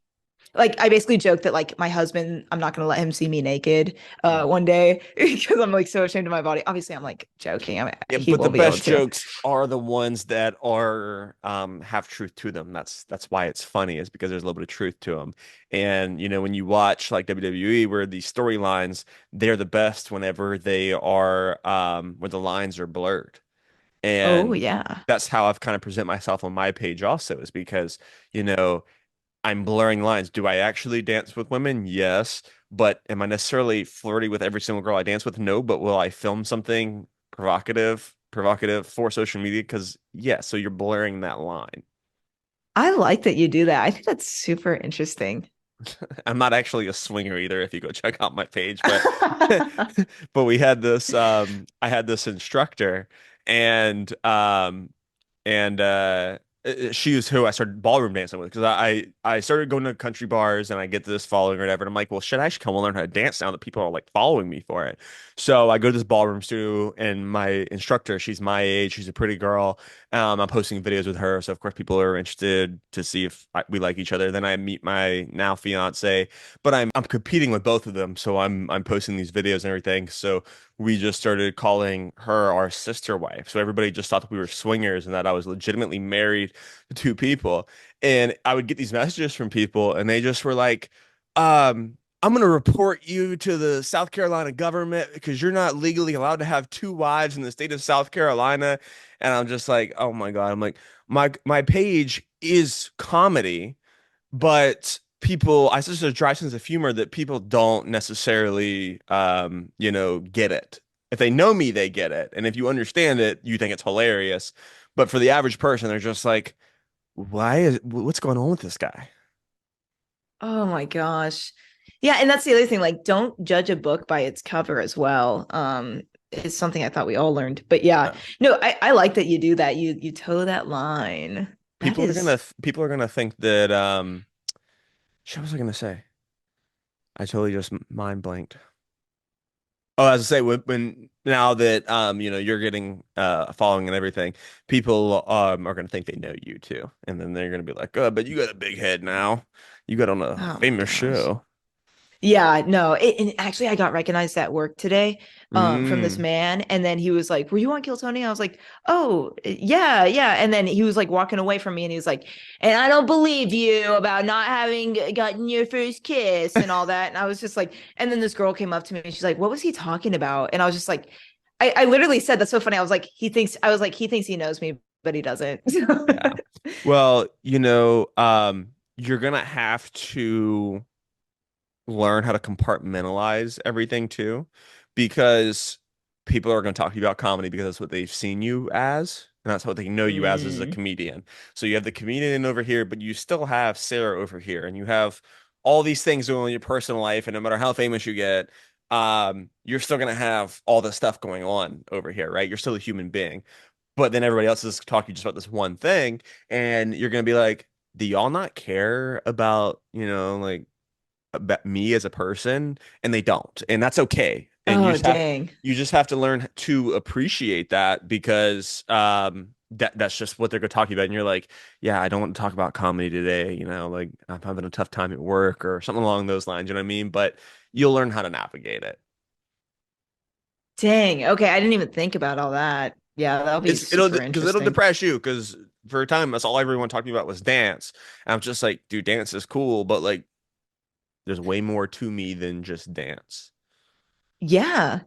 I basically joke that like my husband, I'm not going to let him see me naked one day because I'm like so ashamed of my body. Obviously I'm like joking. Yeah, He but the won't be able best to. jokes are the ones that are have truth to them. That's why it's funny is because there's a little bit of truth to them. And when you watch like WWE where these storylines, they're the best whenever they are where the lines are blurred. Oh And yeah. that's how I've kind of present myself on my page also is because, you know, I'm blurring lines. Do I actually dance with women? Yes. But am I necessarily flirty with every single girl I dance with? No. But will I film something provocative for social media? Because yeah, so you're blurring that line. I like that you do that. I think that's super interesting. I'm not actually a swinger either, if you go check out my page, but but we had this I had this instructor and she was who I started ballroom dancing with because I started going to country bars and I get this following or whatever. And I'm like, well, shit, I should come and learn how to dance now that people are like following me for it. So I go to this ballroom studio and my instructor, she's my age, she's a pretty girl. I'm posting videos with her, so of course people are interested to see if we like each other. Then I meet my now fiance, but I'm competing with both of them, so I'm posting these videos and everything. So we just started calling her our sister wife. So everybody just thought that we were swingers and that I was legitimately married to two people. And I would get these messages from people and they just were like, I'm going to report you to the South Carolina government because you're not legally allowed to have two wives in the state of South Carolina. And I'm just like, oh my God. I'm like, my page is comedy, but people, I such a dry sense of humor that people don't necessarily, get it. If they know me, they get it, and if you understand it, you think it's hilarious. But for the average person, they're just like, what's going on with this guy? Oh my gosh. Yeah, and that's the other thing. Like, don't judge a book by its cover as well. Is something I thought we all learned. But yeah, Uh, no, I like that you do that. You toe that line. That is people are gonna think that what was I gonna say? I totally just mind blanked. Oh, as I say, when now that you're getting following and everything, people are gonna think they know you too, and then they're gonna be like, "Oh, but you got a big head now. You got on a oh my famous gosh. show." Yeah, no. And actually, I got recognized at work today, from this Mm. man, and then he was like, "Were you on Kill Tony?" I was like, "Oh, yeah, yeah." And then he was like walking away from me, and he was like, "And I don't believe you about not having gotten your first kiss and all that." And I was just like, and then this girl came up to me, and she's like, "What was he talking about?" And I was just like, I literally said, "That's so funny." I was like, he thinks he knows me, but he doesn't." Yeah. Well, you're gonna have to learn how to compartmentalize everything too, because people are going to talk to you about comedy because that's what they've seen you as, and that's what they know you as a Mm. comedian. So you have the comedian over here, but you still have Sarah over here, and you have all these things going on in your personal life, and no matter how famous you get, you're still going to have all this stuff going on over here, right? You're still a human being. but then everybody else is talking just about this one thing, and you're gonna be like, do y'all not care about, like about me as a person? And they don't, and that's okay. And Oh, dang. you just have to learn to appreciate that, because that's just what they're gonna talk about. And you're like, yeah, I don't want to talk about comedy today, like I'm having a tough time at work or something along those lines, you know what I mean? But you'll learn how to navigate it. Dang. Okay, I didn't even think about all that. Yeah, that'll be It'll super because it'll interesting. depress you, because for a time that's all everyone talked about was dance. And I'm just like, dude, dance is cool, but like there's way more to me than just dance. Yeah.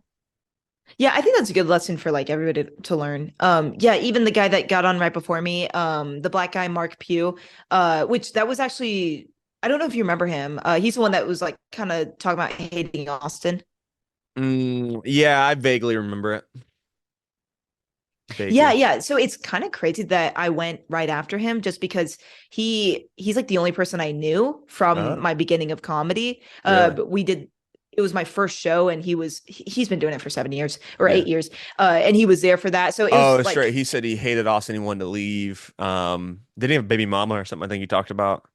Yeah, I think that's a good lesson for like everybody to learn. Yeah, even the guy that got on right before me, the black guy, Mark Pugh, which that was actually, I don't know if you remember him. He's the one that was like kind of talking about hating Austin. Yeah, I vaguely remember it. Yeah, Vaguely. yeah. So it's kind of crazy that I went right after him just because he's like the only person I knew from Oh, my beginning of comedy. really? But we did it was my first show and he's been doing it for 7 years or Yeah. 8 years. And he was there for that. So it Oh, was straight. like, He said he hated Austin. He wanted to leave. Did he have a baby mama or something? I think he talked about.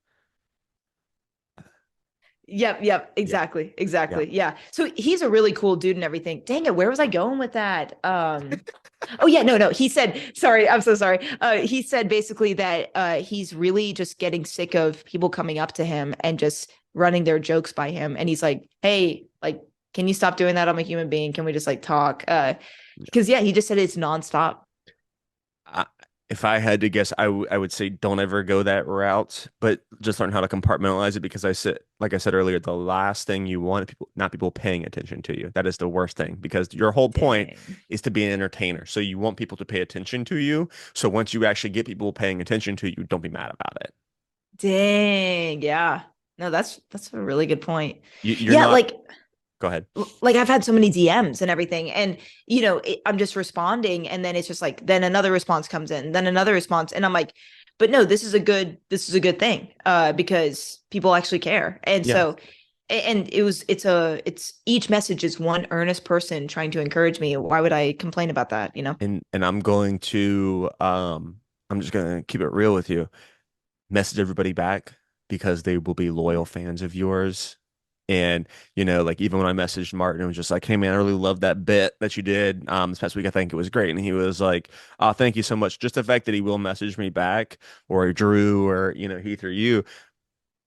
yep, Yeah. exactly. Yeah. Exactly. Yeah. So he's a really cool dude and everything. Dang it, where was I going with that? Oh yeah, no. He said, sorry, I'm so sorry. He said basically that he's really just getting sick of people coming up to him and just running their jokes by him. And he's like, hey, like, can you stop doing that? I'm a human being. Can we just like talk? Because yeah, he just said it's nonstop. I, if I had to guess, I would say don't ever go that route, but just learn how to compartmentalize it, because like I said earlier, the last thing you want is people, not people paying attention to you. That is the worst thing, because your whole point Dang. is to be an entertainer. So you want people to pay attention to you. So once you actually get people paying attention to you, don't be mad about it. Dang. Yeah. No, that's a really good point. You're Yeah, not, go ahead. like I've had so many DMs and everything, and I'm just responding, and then it's just like then another response comes in, then another response, and I'm like, but no, this is a good thing, because people actually care, and Yeah. so and it's each message is one earnest person trying to encourage me. Why would I complain about that? And I'm just gonna keep it real with you. Message everybody back, because they will be loyal fans of yours. And like even when I messaged Martin, it was just like, "Hey man, I really loved that bit that you did this past week. I think it was great." And he was like, "Oh, thank you so much." Just the fact that he will message me back, or Drew, or Heath, or you,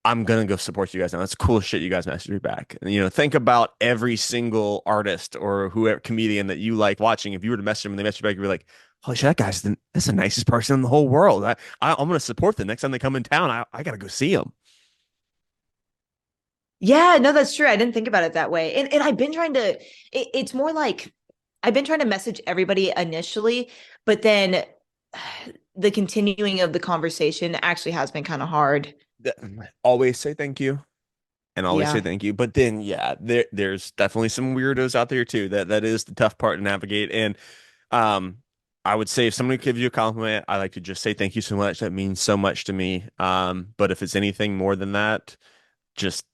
I'm gonna go support you guys now. That's cool shit. You guys message me back. And think about every single artist or whoever comedian that you like watching. If you were to message them and they message you back, you'd be like, "Holy shit, that's the nicest person in the whole world. I'm gonna support them next time they come in town. I gotta go see them." Yeah, no, that's true. I didn't think about it that way. And I've been trying to it's more like I've been trying to message everybody initially, but then the continuing of the conversation actually has been kind of hard. Always say thank you. And always say Yeah. thank you. But then, yeah, there's definitely some weirdos out there too. That is the tough part to navigate. And um, I would say if somebody gives you a compliment, I like to just say thank you so much. That means so much to me. But if it's anything more than that, just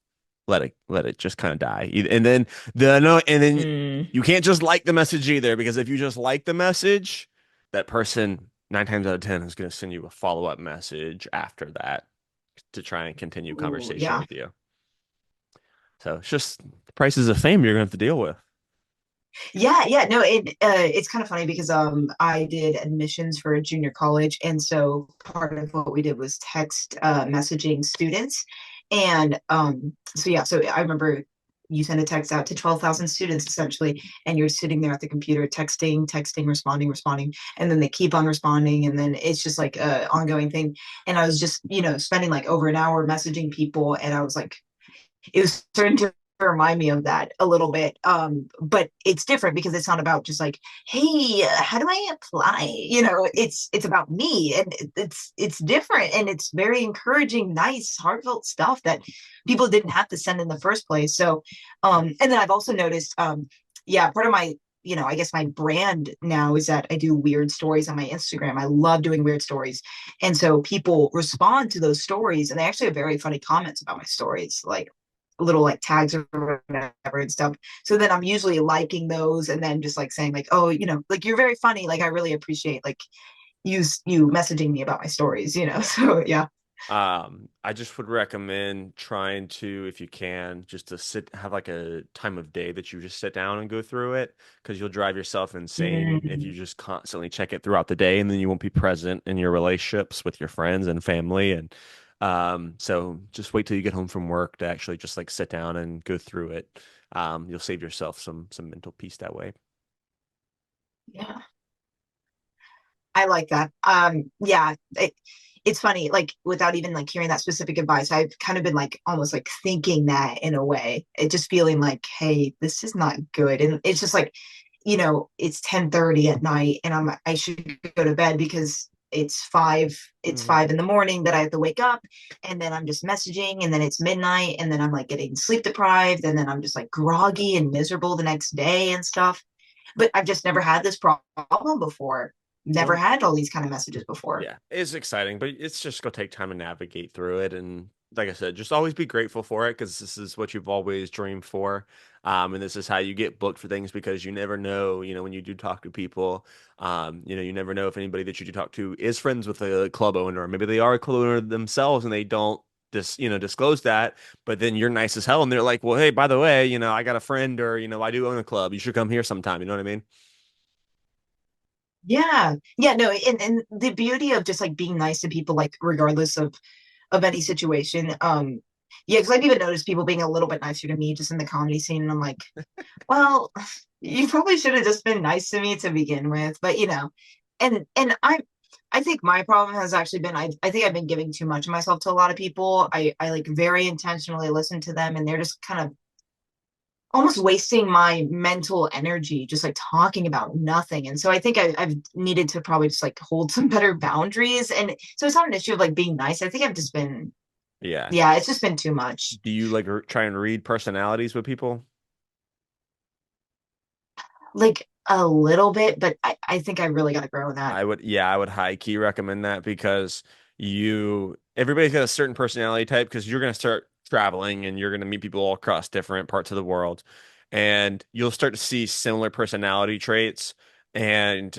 let it just kind of die. And then and then Mm. you can't just like the message either, because if you just like the message, that person 9 times out of 10 is going to send you a follow-up message after that to try and continue Ooh, conversation yeah. with you. So it's just the prices of fame you're gonna have to deal with. Yeah. No, it's kind of funny because I did admissions for a junior college, and so part of what we did was text messaging students. And so yeah, so I remember you send a text out to 12,000 students essentially, and you're sitting there at the computer texting, responding, and then they keep on responding, and then it's just like a ongoing thing. And I was just, spending like over an hour messaging people, and I was like, it was starting to remind me of that a little bit. But it's different because it's not about just like, hey, how do I apply? It's about me, and it's different, and it's very encouraging, nice, heartfelt stuff that people didn't have to send in the first place. So, and then I've also noticed, yeah, part of my I guess my brand now is that I do weird stories on my Instagram. I love doing weird stories. And so people respond to those stories and they actually have very funny comments about my stories. Like little like tags or whatever and stuff. So then I'm usually liking those and then just like saying like, oh, like you're very funny. Like I really appreciate like you messaging me about my stories, So yeah. I just would recommend trying to, if you can, just to have like a time of day that you just sit down and go through it, because you'll drive yourself insane if Mm, you just constantly check it throughout the day, and then you won't be present in your relationships with your friends and family. And so just wait till you get home from work to actually just like sit down and go through it. You'll save yourself some mental peace that way. yeah. I like that. Yeah, it's funny, like without even like hearing that specific advice, I've kind of been like almost like thinking that in a way. It just feeling like, hey, this is not good. And it's just like, it's 10:30 at night and I should go to bed because it's Mhm. 5 in the morning that I have to wake up, and then I'm just messaging, and then it's midnight, and then I'm like getting sleep deprived, and then I'm just like groggy and miserable the next day and stuff. But I've just never had this problem before. Never Well, had all these kind of messages before. yeah, it's exciting, but it's just gonna take time to navigate through it. And like I said, just always be grateful for it, because this is what you've always dreamed for. And this is how you get booked for things, because you never know, when you do talk to people, you never know if anybody that you do talk to is friends with a club owner, or maybe they are a club owner themselves and they don't disclose that, but then you're nice as hell and they're like, well, hey, by the way, I got a friend, or, I do own a club. You should come here sometime. You know what I mean? Yeah. Yeah, no, and the beauty of just like being nice to people, like regardless of any situation. Yeah, because I've even noticed people being a little bit nicer to me just in the comedy scene. And I'm like, well, you probably should have just been nice to me to begin with. But and I think my problem has actually been I think I've been giving too much of myself to a lot of people. I like very intentionally listen to them and they're just kind of almost wasting my mental energy just like talking about nothing. And so I think I've needed to probably just like hold some better boundaries. And so it's not an issue of like being nice. I think I've just been, Yeah. yeah, it's just been too much. Do you like try and read personalities with people? Like a little bit, but I think I really got to grow in that. I would high key recommend that, because everybody's got a certain personality type, because you're going to start traveling and you're going to meet people all across different parts of the world, and you'll start to see similar personality traits. And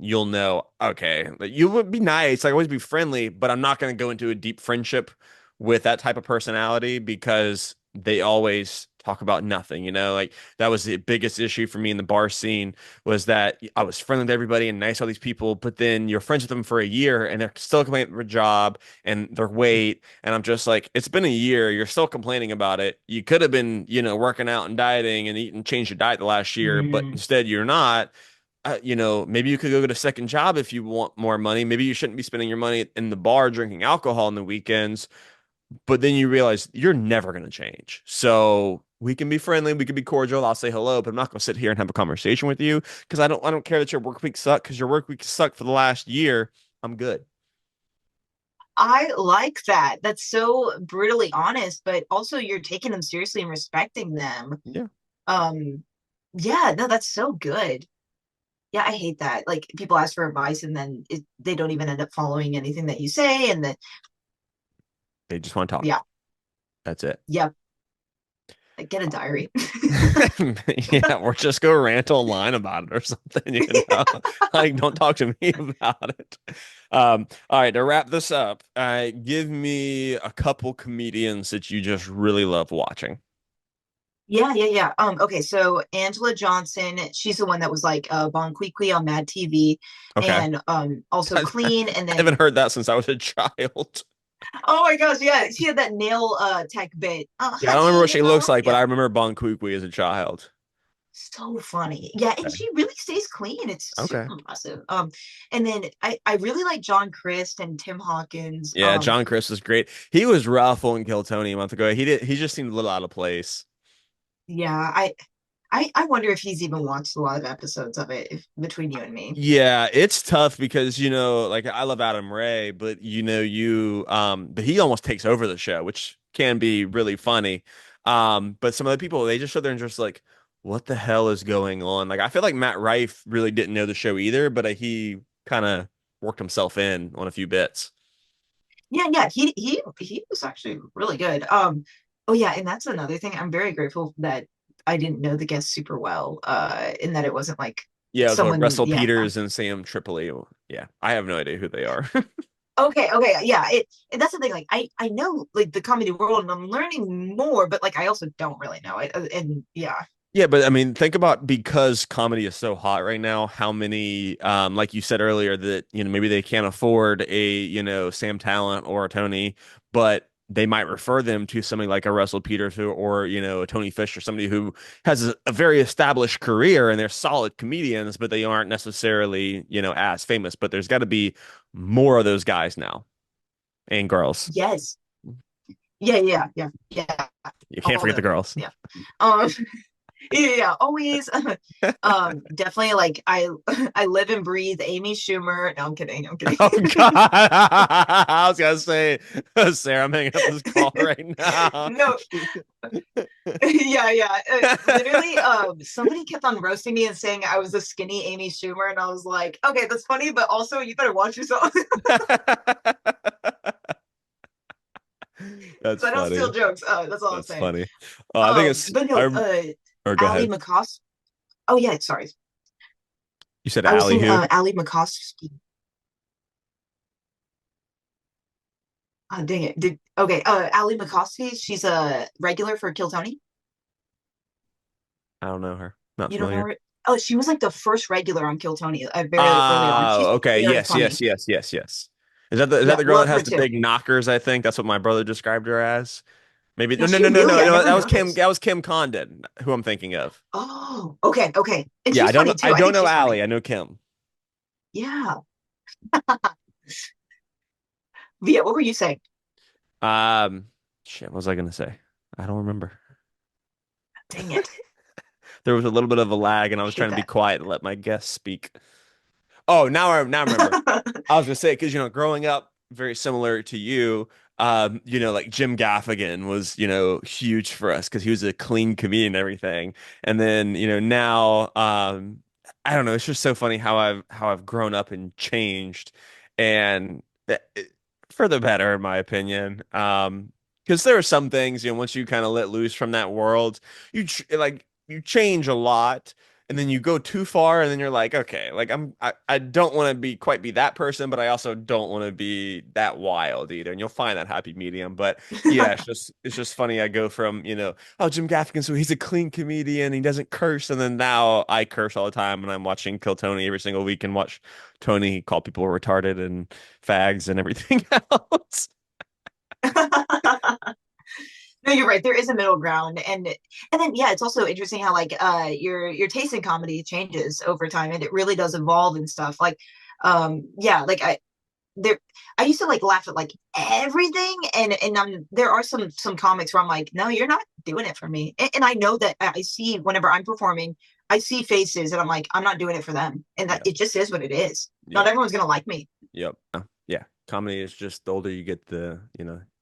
you'll know, okay, like, you would be nice, like always be friendly, but I'm not going to go into a deep friendship with that type of personality, because they always talk about nothing, like that was the biggest issue for me in the bar scene, was that I was friendly with everybody and nice to all these people, but then you're friends with them for a year and they're still complaining about their job and their weight. And I'm just like, it's been a year, you're still complaining about it. You could have been, working out and dieting and eating, changed your diet the last year, but Mm, instead you're not. Maybe you could go get a second job if you want more money. Maybe you shouldn't be spending your money in the bar drinking alcohol on the weekends, but then you realize you're never going to change. So we can be friendly, we can be cordial. I'll say hello, but I'm not going to sit here and have a conversation with you, because I don't care that your work week sucked, because your work week sucked for the last year. I'm good. I like that. That's so brutally honest, but also you're taking them seriously and respecting them. Yeah. Um, yeah, no, that's so good. Yeah, I hate that. Like people ask for advice and then they don't even end up following anything that you say. And then, They just want to talk. yeah, That's it. yeah, like, get a diary. Yeah, or just go rant online about it or something, Like, don't talk to me about it. All right, to wrap this up, give me a couple comedians that you just really love watching. Yeah, yeah, yeah. Okay, so Angela Johnson, she's the one that was like Bon Qui on Mad TV, Okay. and also I Clean, and haven't then heard that since I was a child. oh my gosh, yeah, she had that nail tech bit. Oh, Yeah, I don't remember what honey, she looks like, but yeah, I remember Bon Kui as a child. so funny. Yeah, and Okay. she really stays clean. It's Okay. super impressive. And then I really like John Crist and Tim Hawkins. Yeah, John Chris was great. He was rough on Kill Tony a month ago. He just seemed a little out of place. Yeah, I wonder if he's even watched a lot of episodes of it between you and me. Yeah, it's tough because, like I love Adam Ray, but but he almost takes over the show, which can be really funny. But some other people, they just show their interest like, what the hell is going on? Like I feel like Matt Rife really didn't know the show either, but he kind of worked himself in on a few bits. Yeah, yeah, he was actually really good. Oh yeah, and that's another thing. I'm very grateful that I didn't know the guests super well, in that it wasn't like Yeah, it was what, someone, Russell yeah. Peters and Sam Tripoli. Yeah, I have no idea who they are. Okay, okay, yeah. And that's the thing. Like, I know like the comedy world, and I'm learning more, but like I also don't really know it. And yeah, Yeah, but I mean, think about because comedy is so hot right now, how many, like you said earlier, that, maybe they can't afford a, Sam Talent or a Tony, but they might refer them to somebody like a Russell Peters or, a Tony Fish or somebody who has a very established career and they're solid comedians, but they aren't necessarily, as famous. But there's got to be more of those guys now and girls. yes, yeah, yeah, yeah, yeah. You can't All forget the them, girls. yeah. Um, yeah, yeah, always. Definitely. Like I live and breathe Amy Schumer. No, I'm kidding. I'm kidding. Oh God. I was gonna say, Sarah, I'm hanging up this call right now. No, yeah, yeah. Literally, somebody kept on roasting me and saying I was a skinny Amy Schumer, and I was like, okay, that's funny, but also you better watch yourself. That's So I don't steal funny. jokes. That's all I'm That's saying. funny. I think But no, or go Ali ahead. McCosk. Oh yeah, sorry. You said I was Allie saying who? Ali McCoskey. Dang it. Did okay, Ali McCoskey, she's a regular for Kill Tony. I don't know her. Not You don't know familiar. her? Oh, she was like the first regular on Kill Tony, very early on. She's Okay. very Yes, yes, funny. yes, yes, yes. Is that Yeah, the girl that love her has the too. big knockers, I think? That's what my brother described her as. Maybe no Is no she no no really? no I no never that noticed. was Kim Condon, who I'm thinking of. Oh, okay, okay. And Yeah, she's funny I too. I don't think know she's funny. Allie. I know Kim. Yeah. But yeah, what were you saying? Um, Shit, what was I gonna say? I don't remember. Dang it. There was a little bit of a lag, and I I was hate trying to be that. quiet and let my guests speak. Oh, now I remember. I was gonna say because growing up, very similar to you. Like Jim Gaffigan was huge for us because he was a clean comedian and everything. And then now, I don't know. It's just so funny how I've grown up and changed, and for the better, in my opinion. Because there are some things, once you kind of let loose from that world, you change a lot, and then you go too far, and then you're like, okay, like I don't want to be that person, but I also don't want to be that wild either. And you'll find that happy medium. But yeah, it's just funny. I go from, oh, Jim Gaffigan, so he's a clean comedian, he doesn't curse, and then now I curse all the time, and I'm watching Kill Tony every single week and watch Tony call people retarded and fags and everything else. No, you're right. There is a middle ground, and then yeah, it's also interesting how like your taste in comedy changes over time, and it really does evolve and stuff. Like, yeah, like there I used to like laugh at like everything, and there are some comics where I'm like, no, you're not doing it for me, and I know that I see whenever I'm performing, I see faces, and I'm like, I'm not doing it for them, and that Yep. it just is what it is. Not Yep. everyone's gonna like me. Yep. Yeah. Comedy is just the older you get,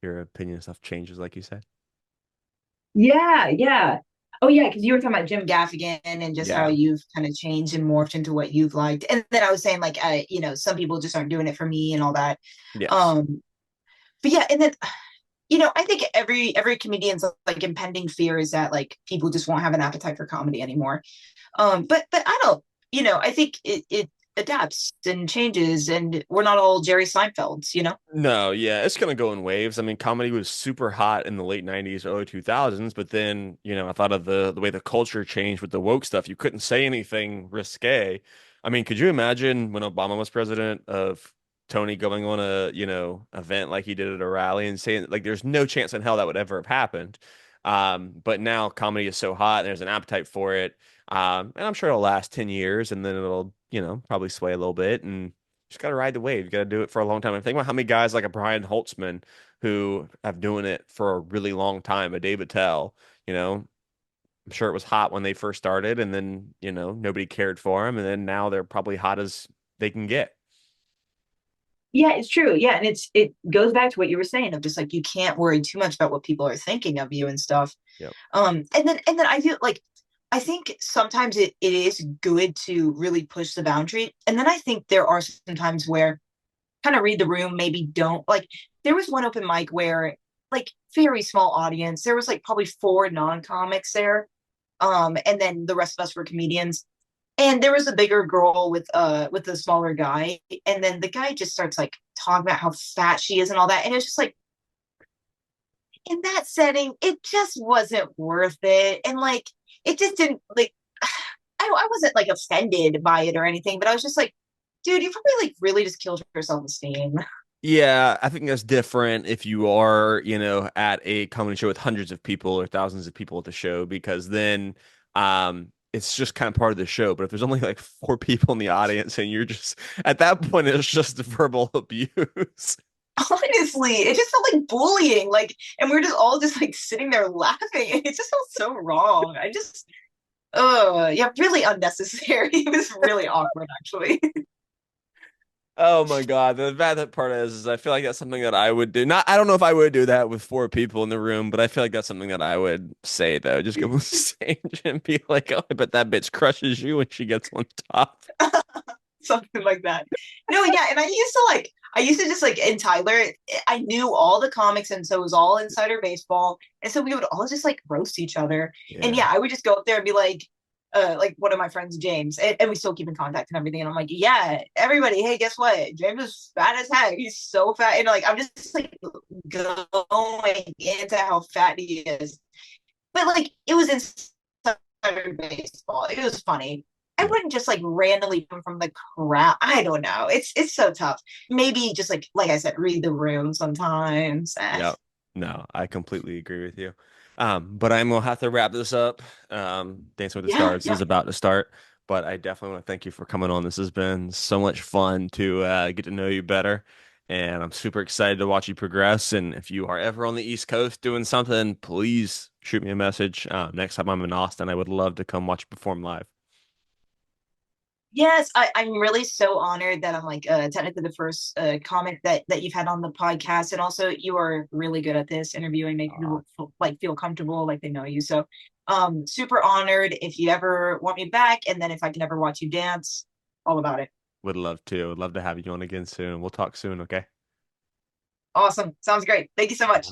your opinion and stuff changes, like you said. Yeah, yeah. Oh yeah, because you were talking about Jim Gaffigan and just how Yeah. you've kind of changed and morphed into what you've liked. And then I was saying like some people just aren't doing it for me and all that. Yes. Um, but yeah, and then I think every comedian's like impending fear is that like people just won't have an appetite for comedy anymore. But I don't, I think it adapts and changes, and we're not all Jerry Seinfelds. No, yeah, it's gonna go in waves. I mean, comedy was super hot in the late 90s, early 2000s, but then, I thought of the way the culture changed with the woke stuff. You couldn't say anything risque. I mean, could you imagine when Obama was president of Tony going on a, event like he did at a rally and saying like there's no chance in hell that would ever have happened. But now comedy is so hot and there's an appetite for it. And I'm sure it'll last 10 years and then it'll, probably sway a little bit and just got to ride the wave. You got to do it for a long time. And think about how many guys like a Brian Holtzman who have doing it for a really long time, a David Tell, I'm sure it was hot when they first started and then, nobody cared for them. And then now they're probably hot as they can get. Yeah, it's true. Yeah, and it goes back to what you were saying of just like you can't worry too much about what people are thinking of you and stuff. Yep. And then I feel like I think sometimes it is good to really push the boundary. And then I think there are some times where kind of read the room, maybe don't like there was one open mic where like very small audience. There was like probably four non-comics there. And then the rest of us were comedians. And there was a bigger girl with a smaller guy. And then the guy just starts like talking about how fat she is and all that. And it's just like in that setting, it just wasn't worth it. And like it just didn't like I wasn't like offended by it or anything, but I was just like, dude, you probably like really just killed your self-esteem. Yeah, I think that's different if you are, at a comedy show with hundreds of people or thousands of people at the show, because then it's just kind of part of the show. But if there's only like four people in the audience and you're just at that point, it's just verbal abuse. Honestly, it just felt like bullying. Like, and we were just all just like sitting there laughing. And it just felt so wrong. I just yeah, really unnecessary. It was really awkward actually. Oh my God. The bad part is I feel like that's something that I would do. Not, I don't know if I would do that with four people in the room, but I feel like that's something that I would say though. Just go on stage and be like, oh, I bet that bitch crushes you when she gets on top. Something like that. No, yeah, and I used to just like in Tyler, I knew all the comics, and so it was all insider baseball, and so we would all just like roast each other, and Yeah. yeah, I would just go up there and be like one of my friends, James, and we still keep in contact and everything, and I'm like, yeah, everybody, hey, guess what? James is fat as heck. He's so fat, and like I'm just like going into how fat he is, but like it was insider baseball. It was funny. I Yeah. wouldn't just like randomly come from the crowd. I don't know. It's so tough. Maybe just like I said, read the room sometimes. Yep. No, I completely agree with you. But I'm gonna have to wrap this up. Dancing with the Yeah, Stars yeah, is about to start, but I definitely want to thank you for coming on. This has been so much fun to get to know you better, and I'm super excited to watch you progress. And if you are ever on the East Coast doing something, please shoot me a message. Next time I'm in Austin, I would love to come watch you perform live. yes. I'm really so honored that I'm like technically the first comic that you've had on the podcast, and also you are really good at this interviewing, making Uh, people like feel comfortable, like they know you. So, super honored. If you ever want me back, and then if I can ever watch you dance, all about it. would love to. Would love to have you on again soon. We'll talk soon, okay? Awesome. Sounds great. Thank you so much.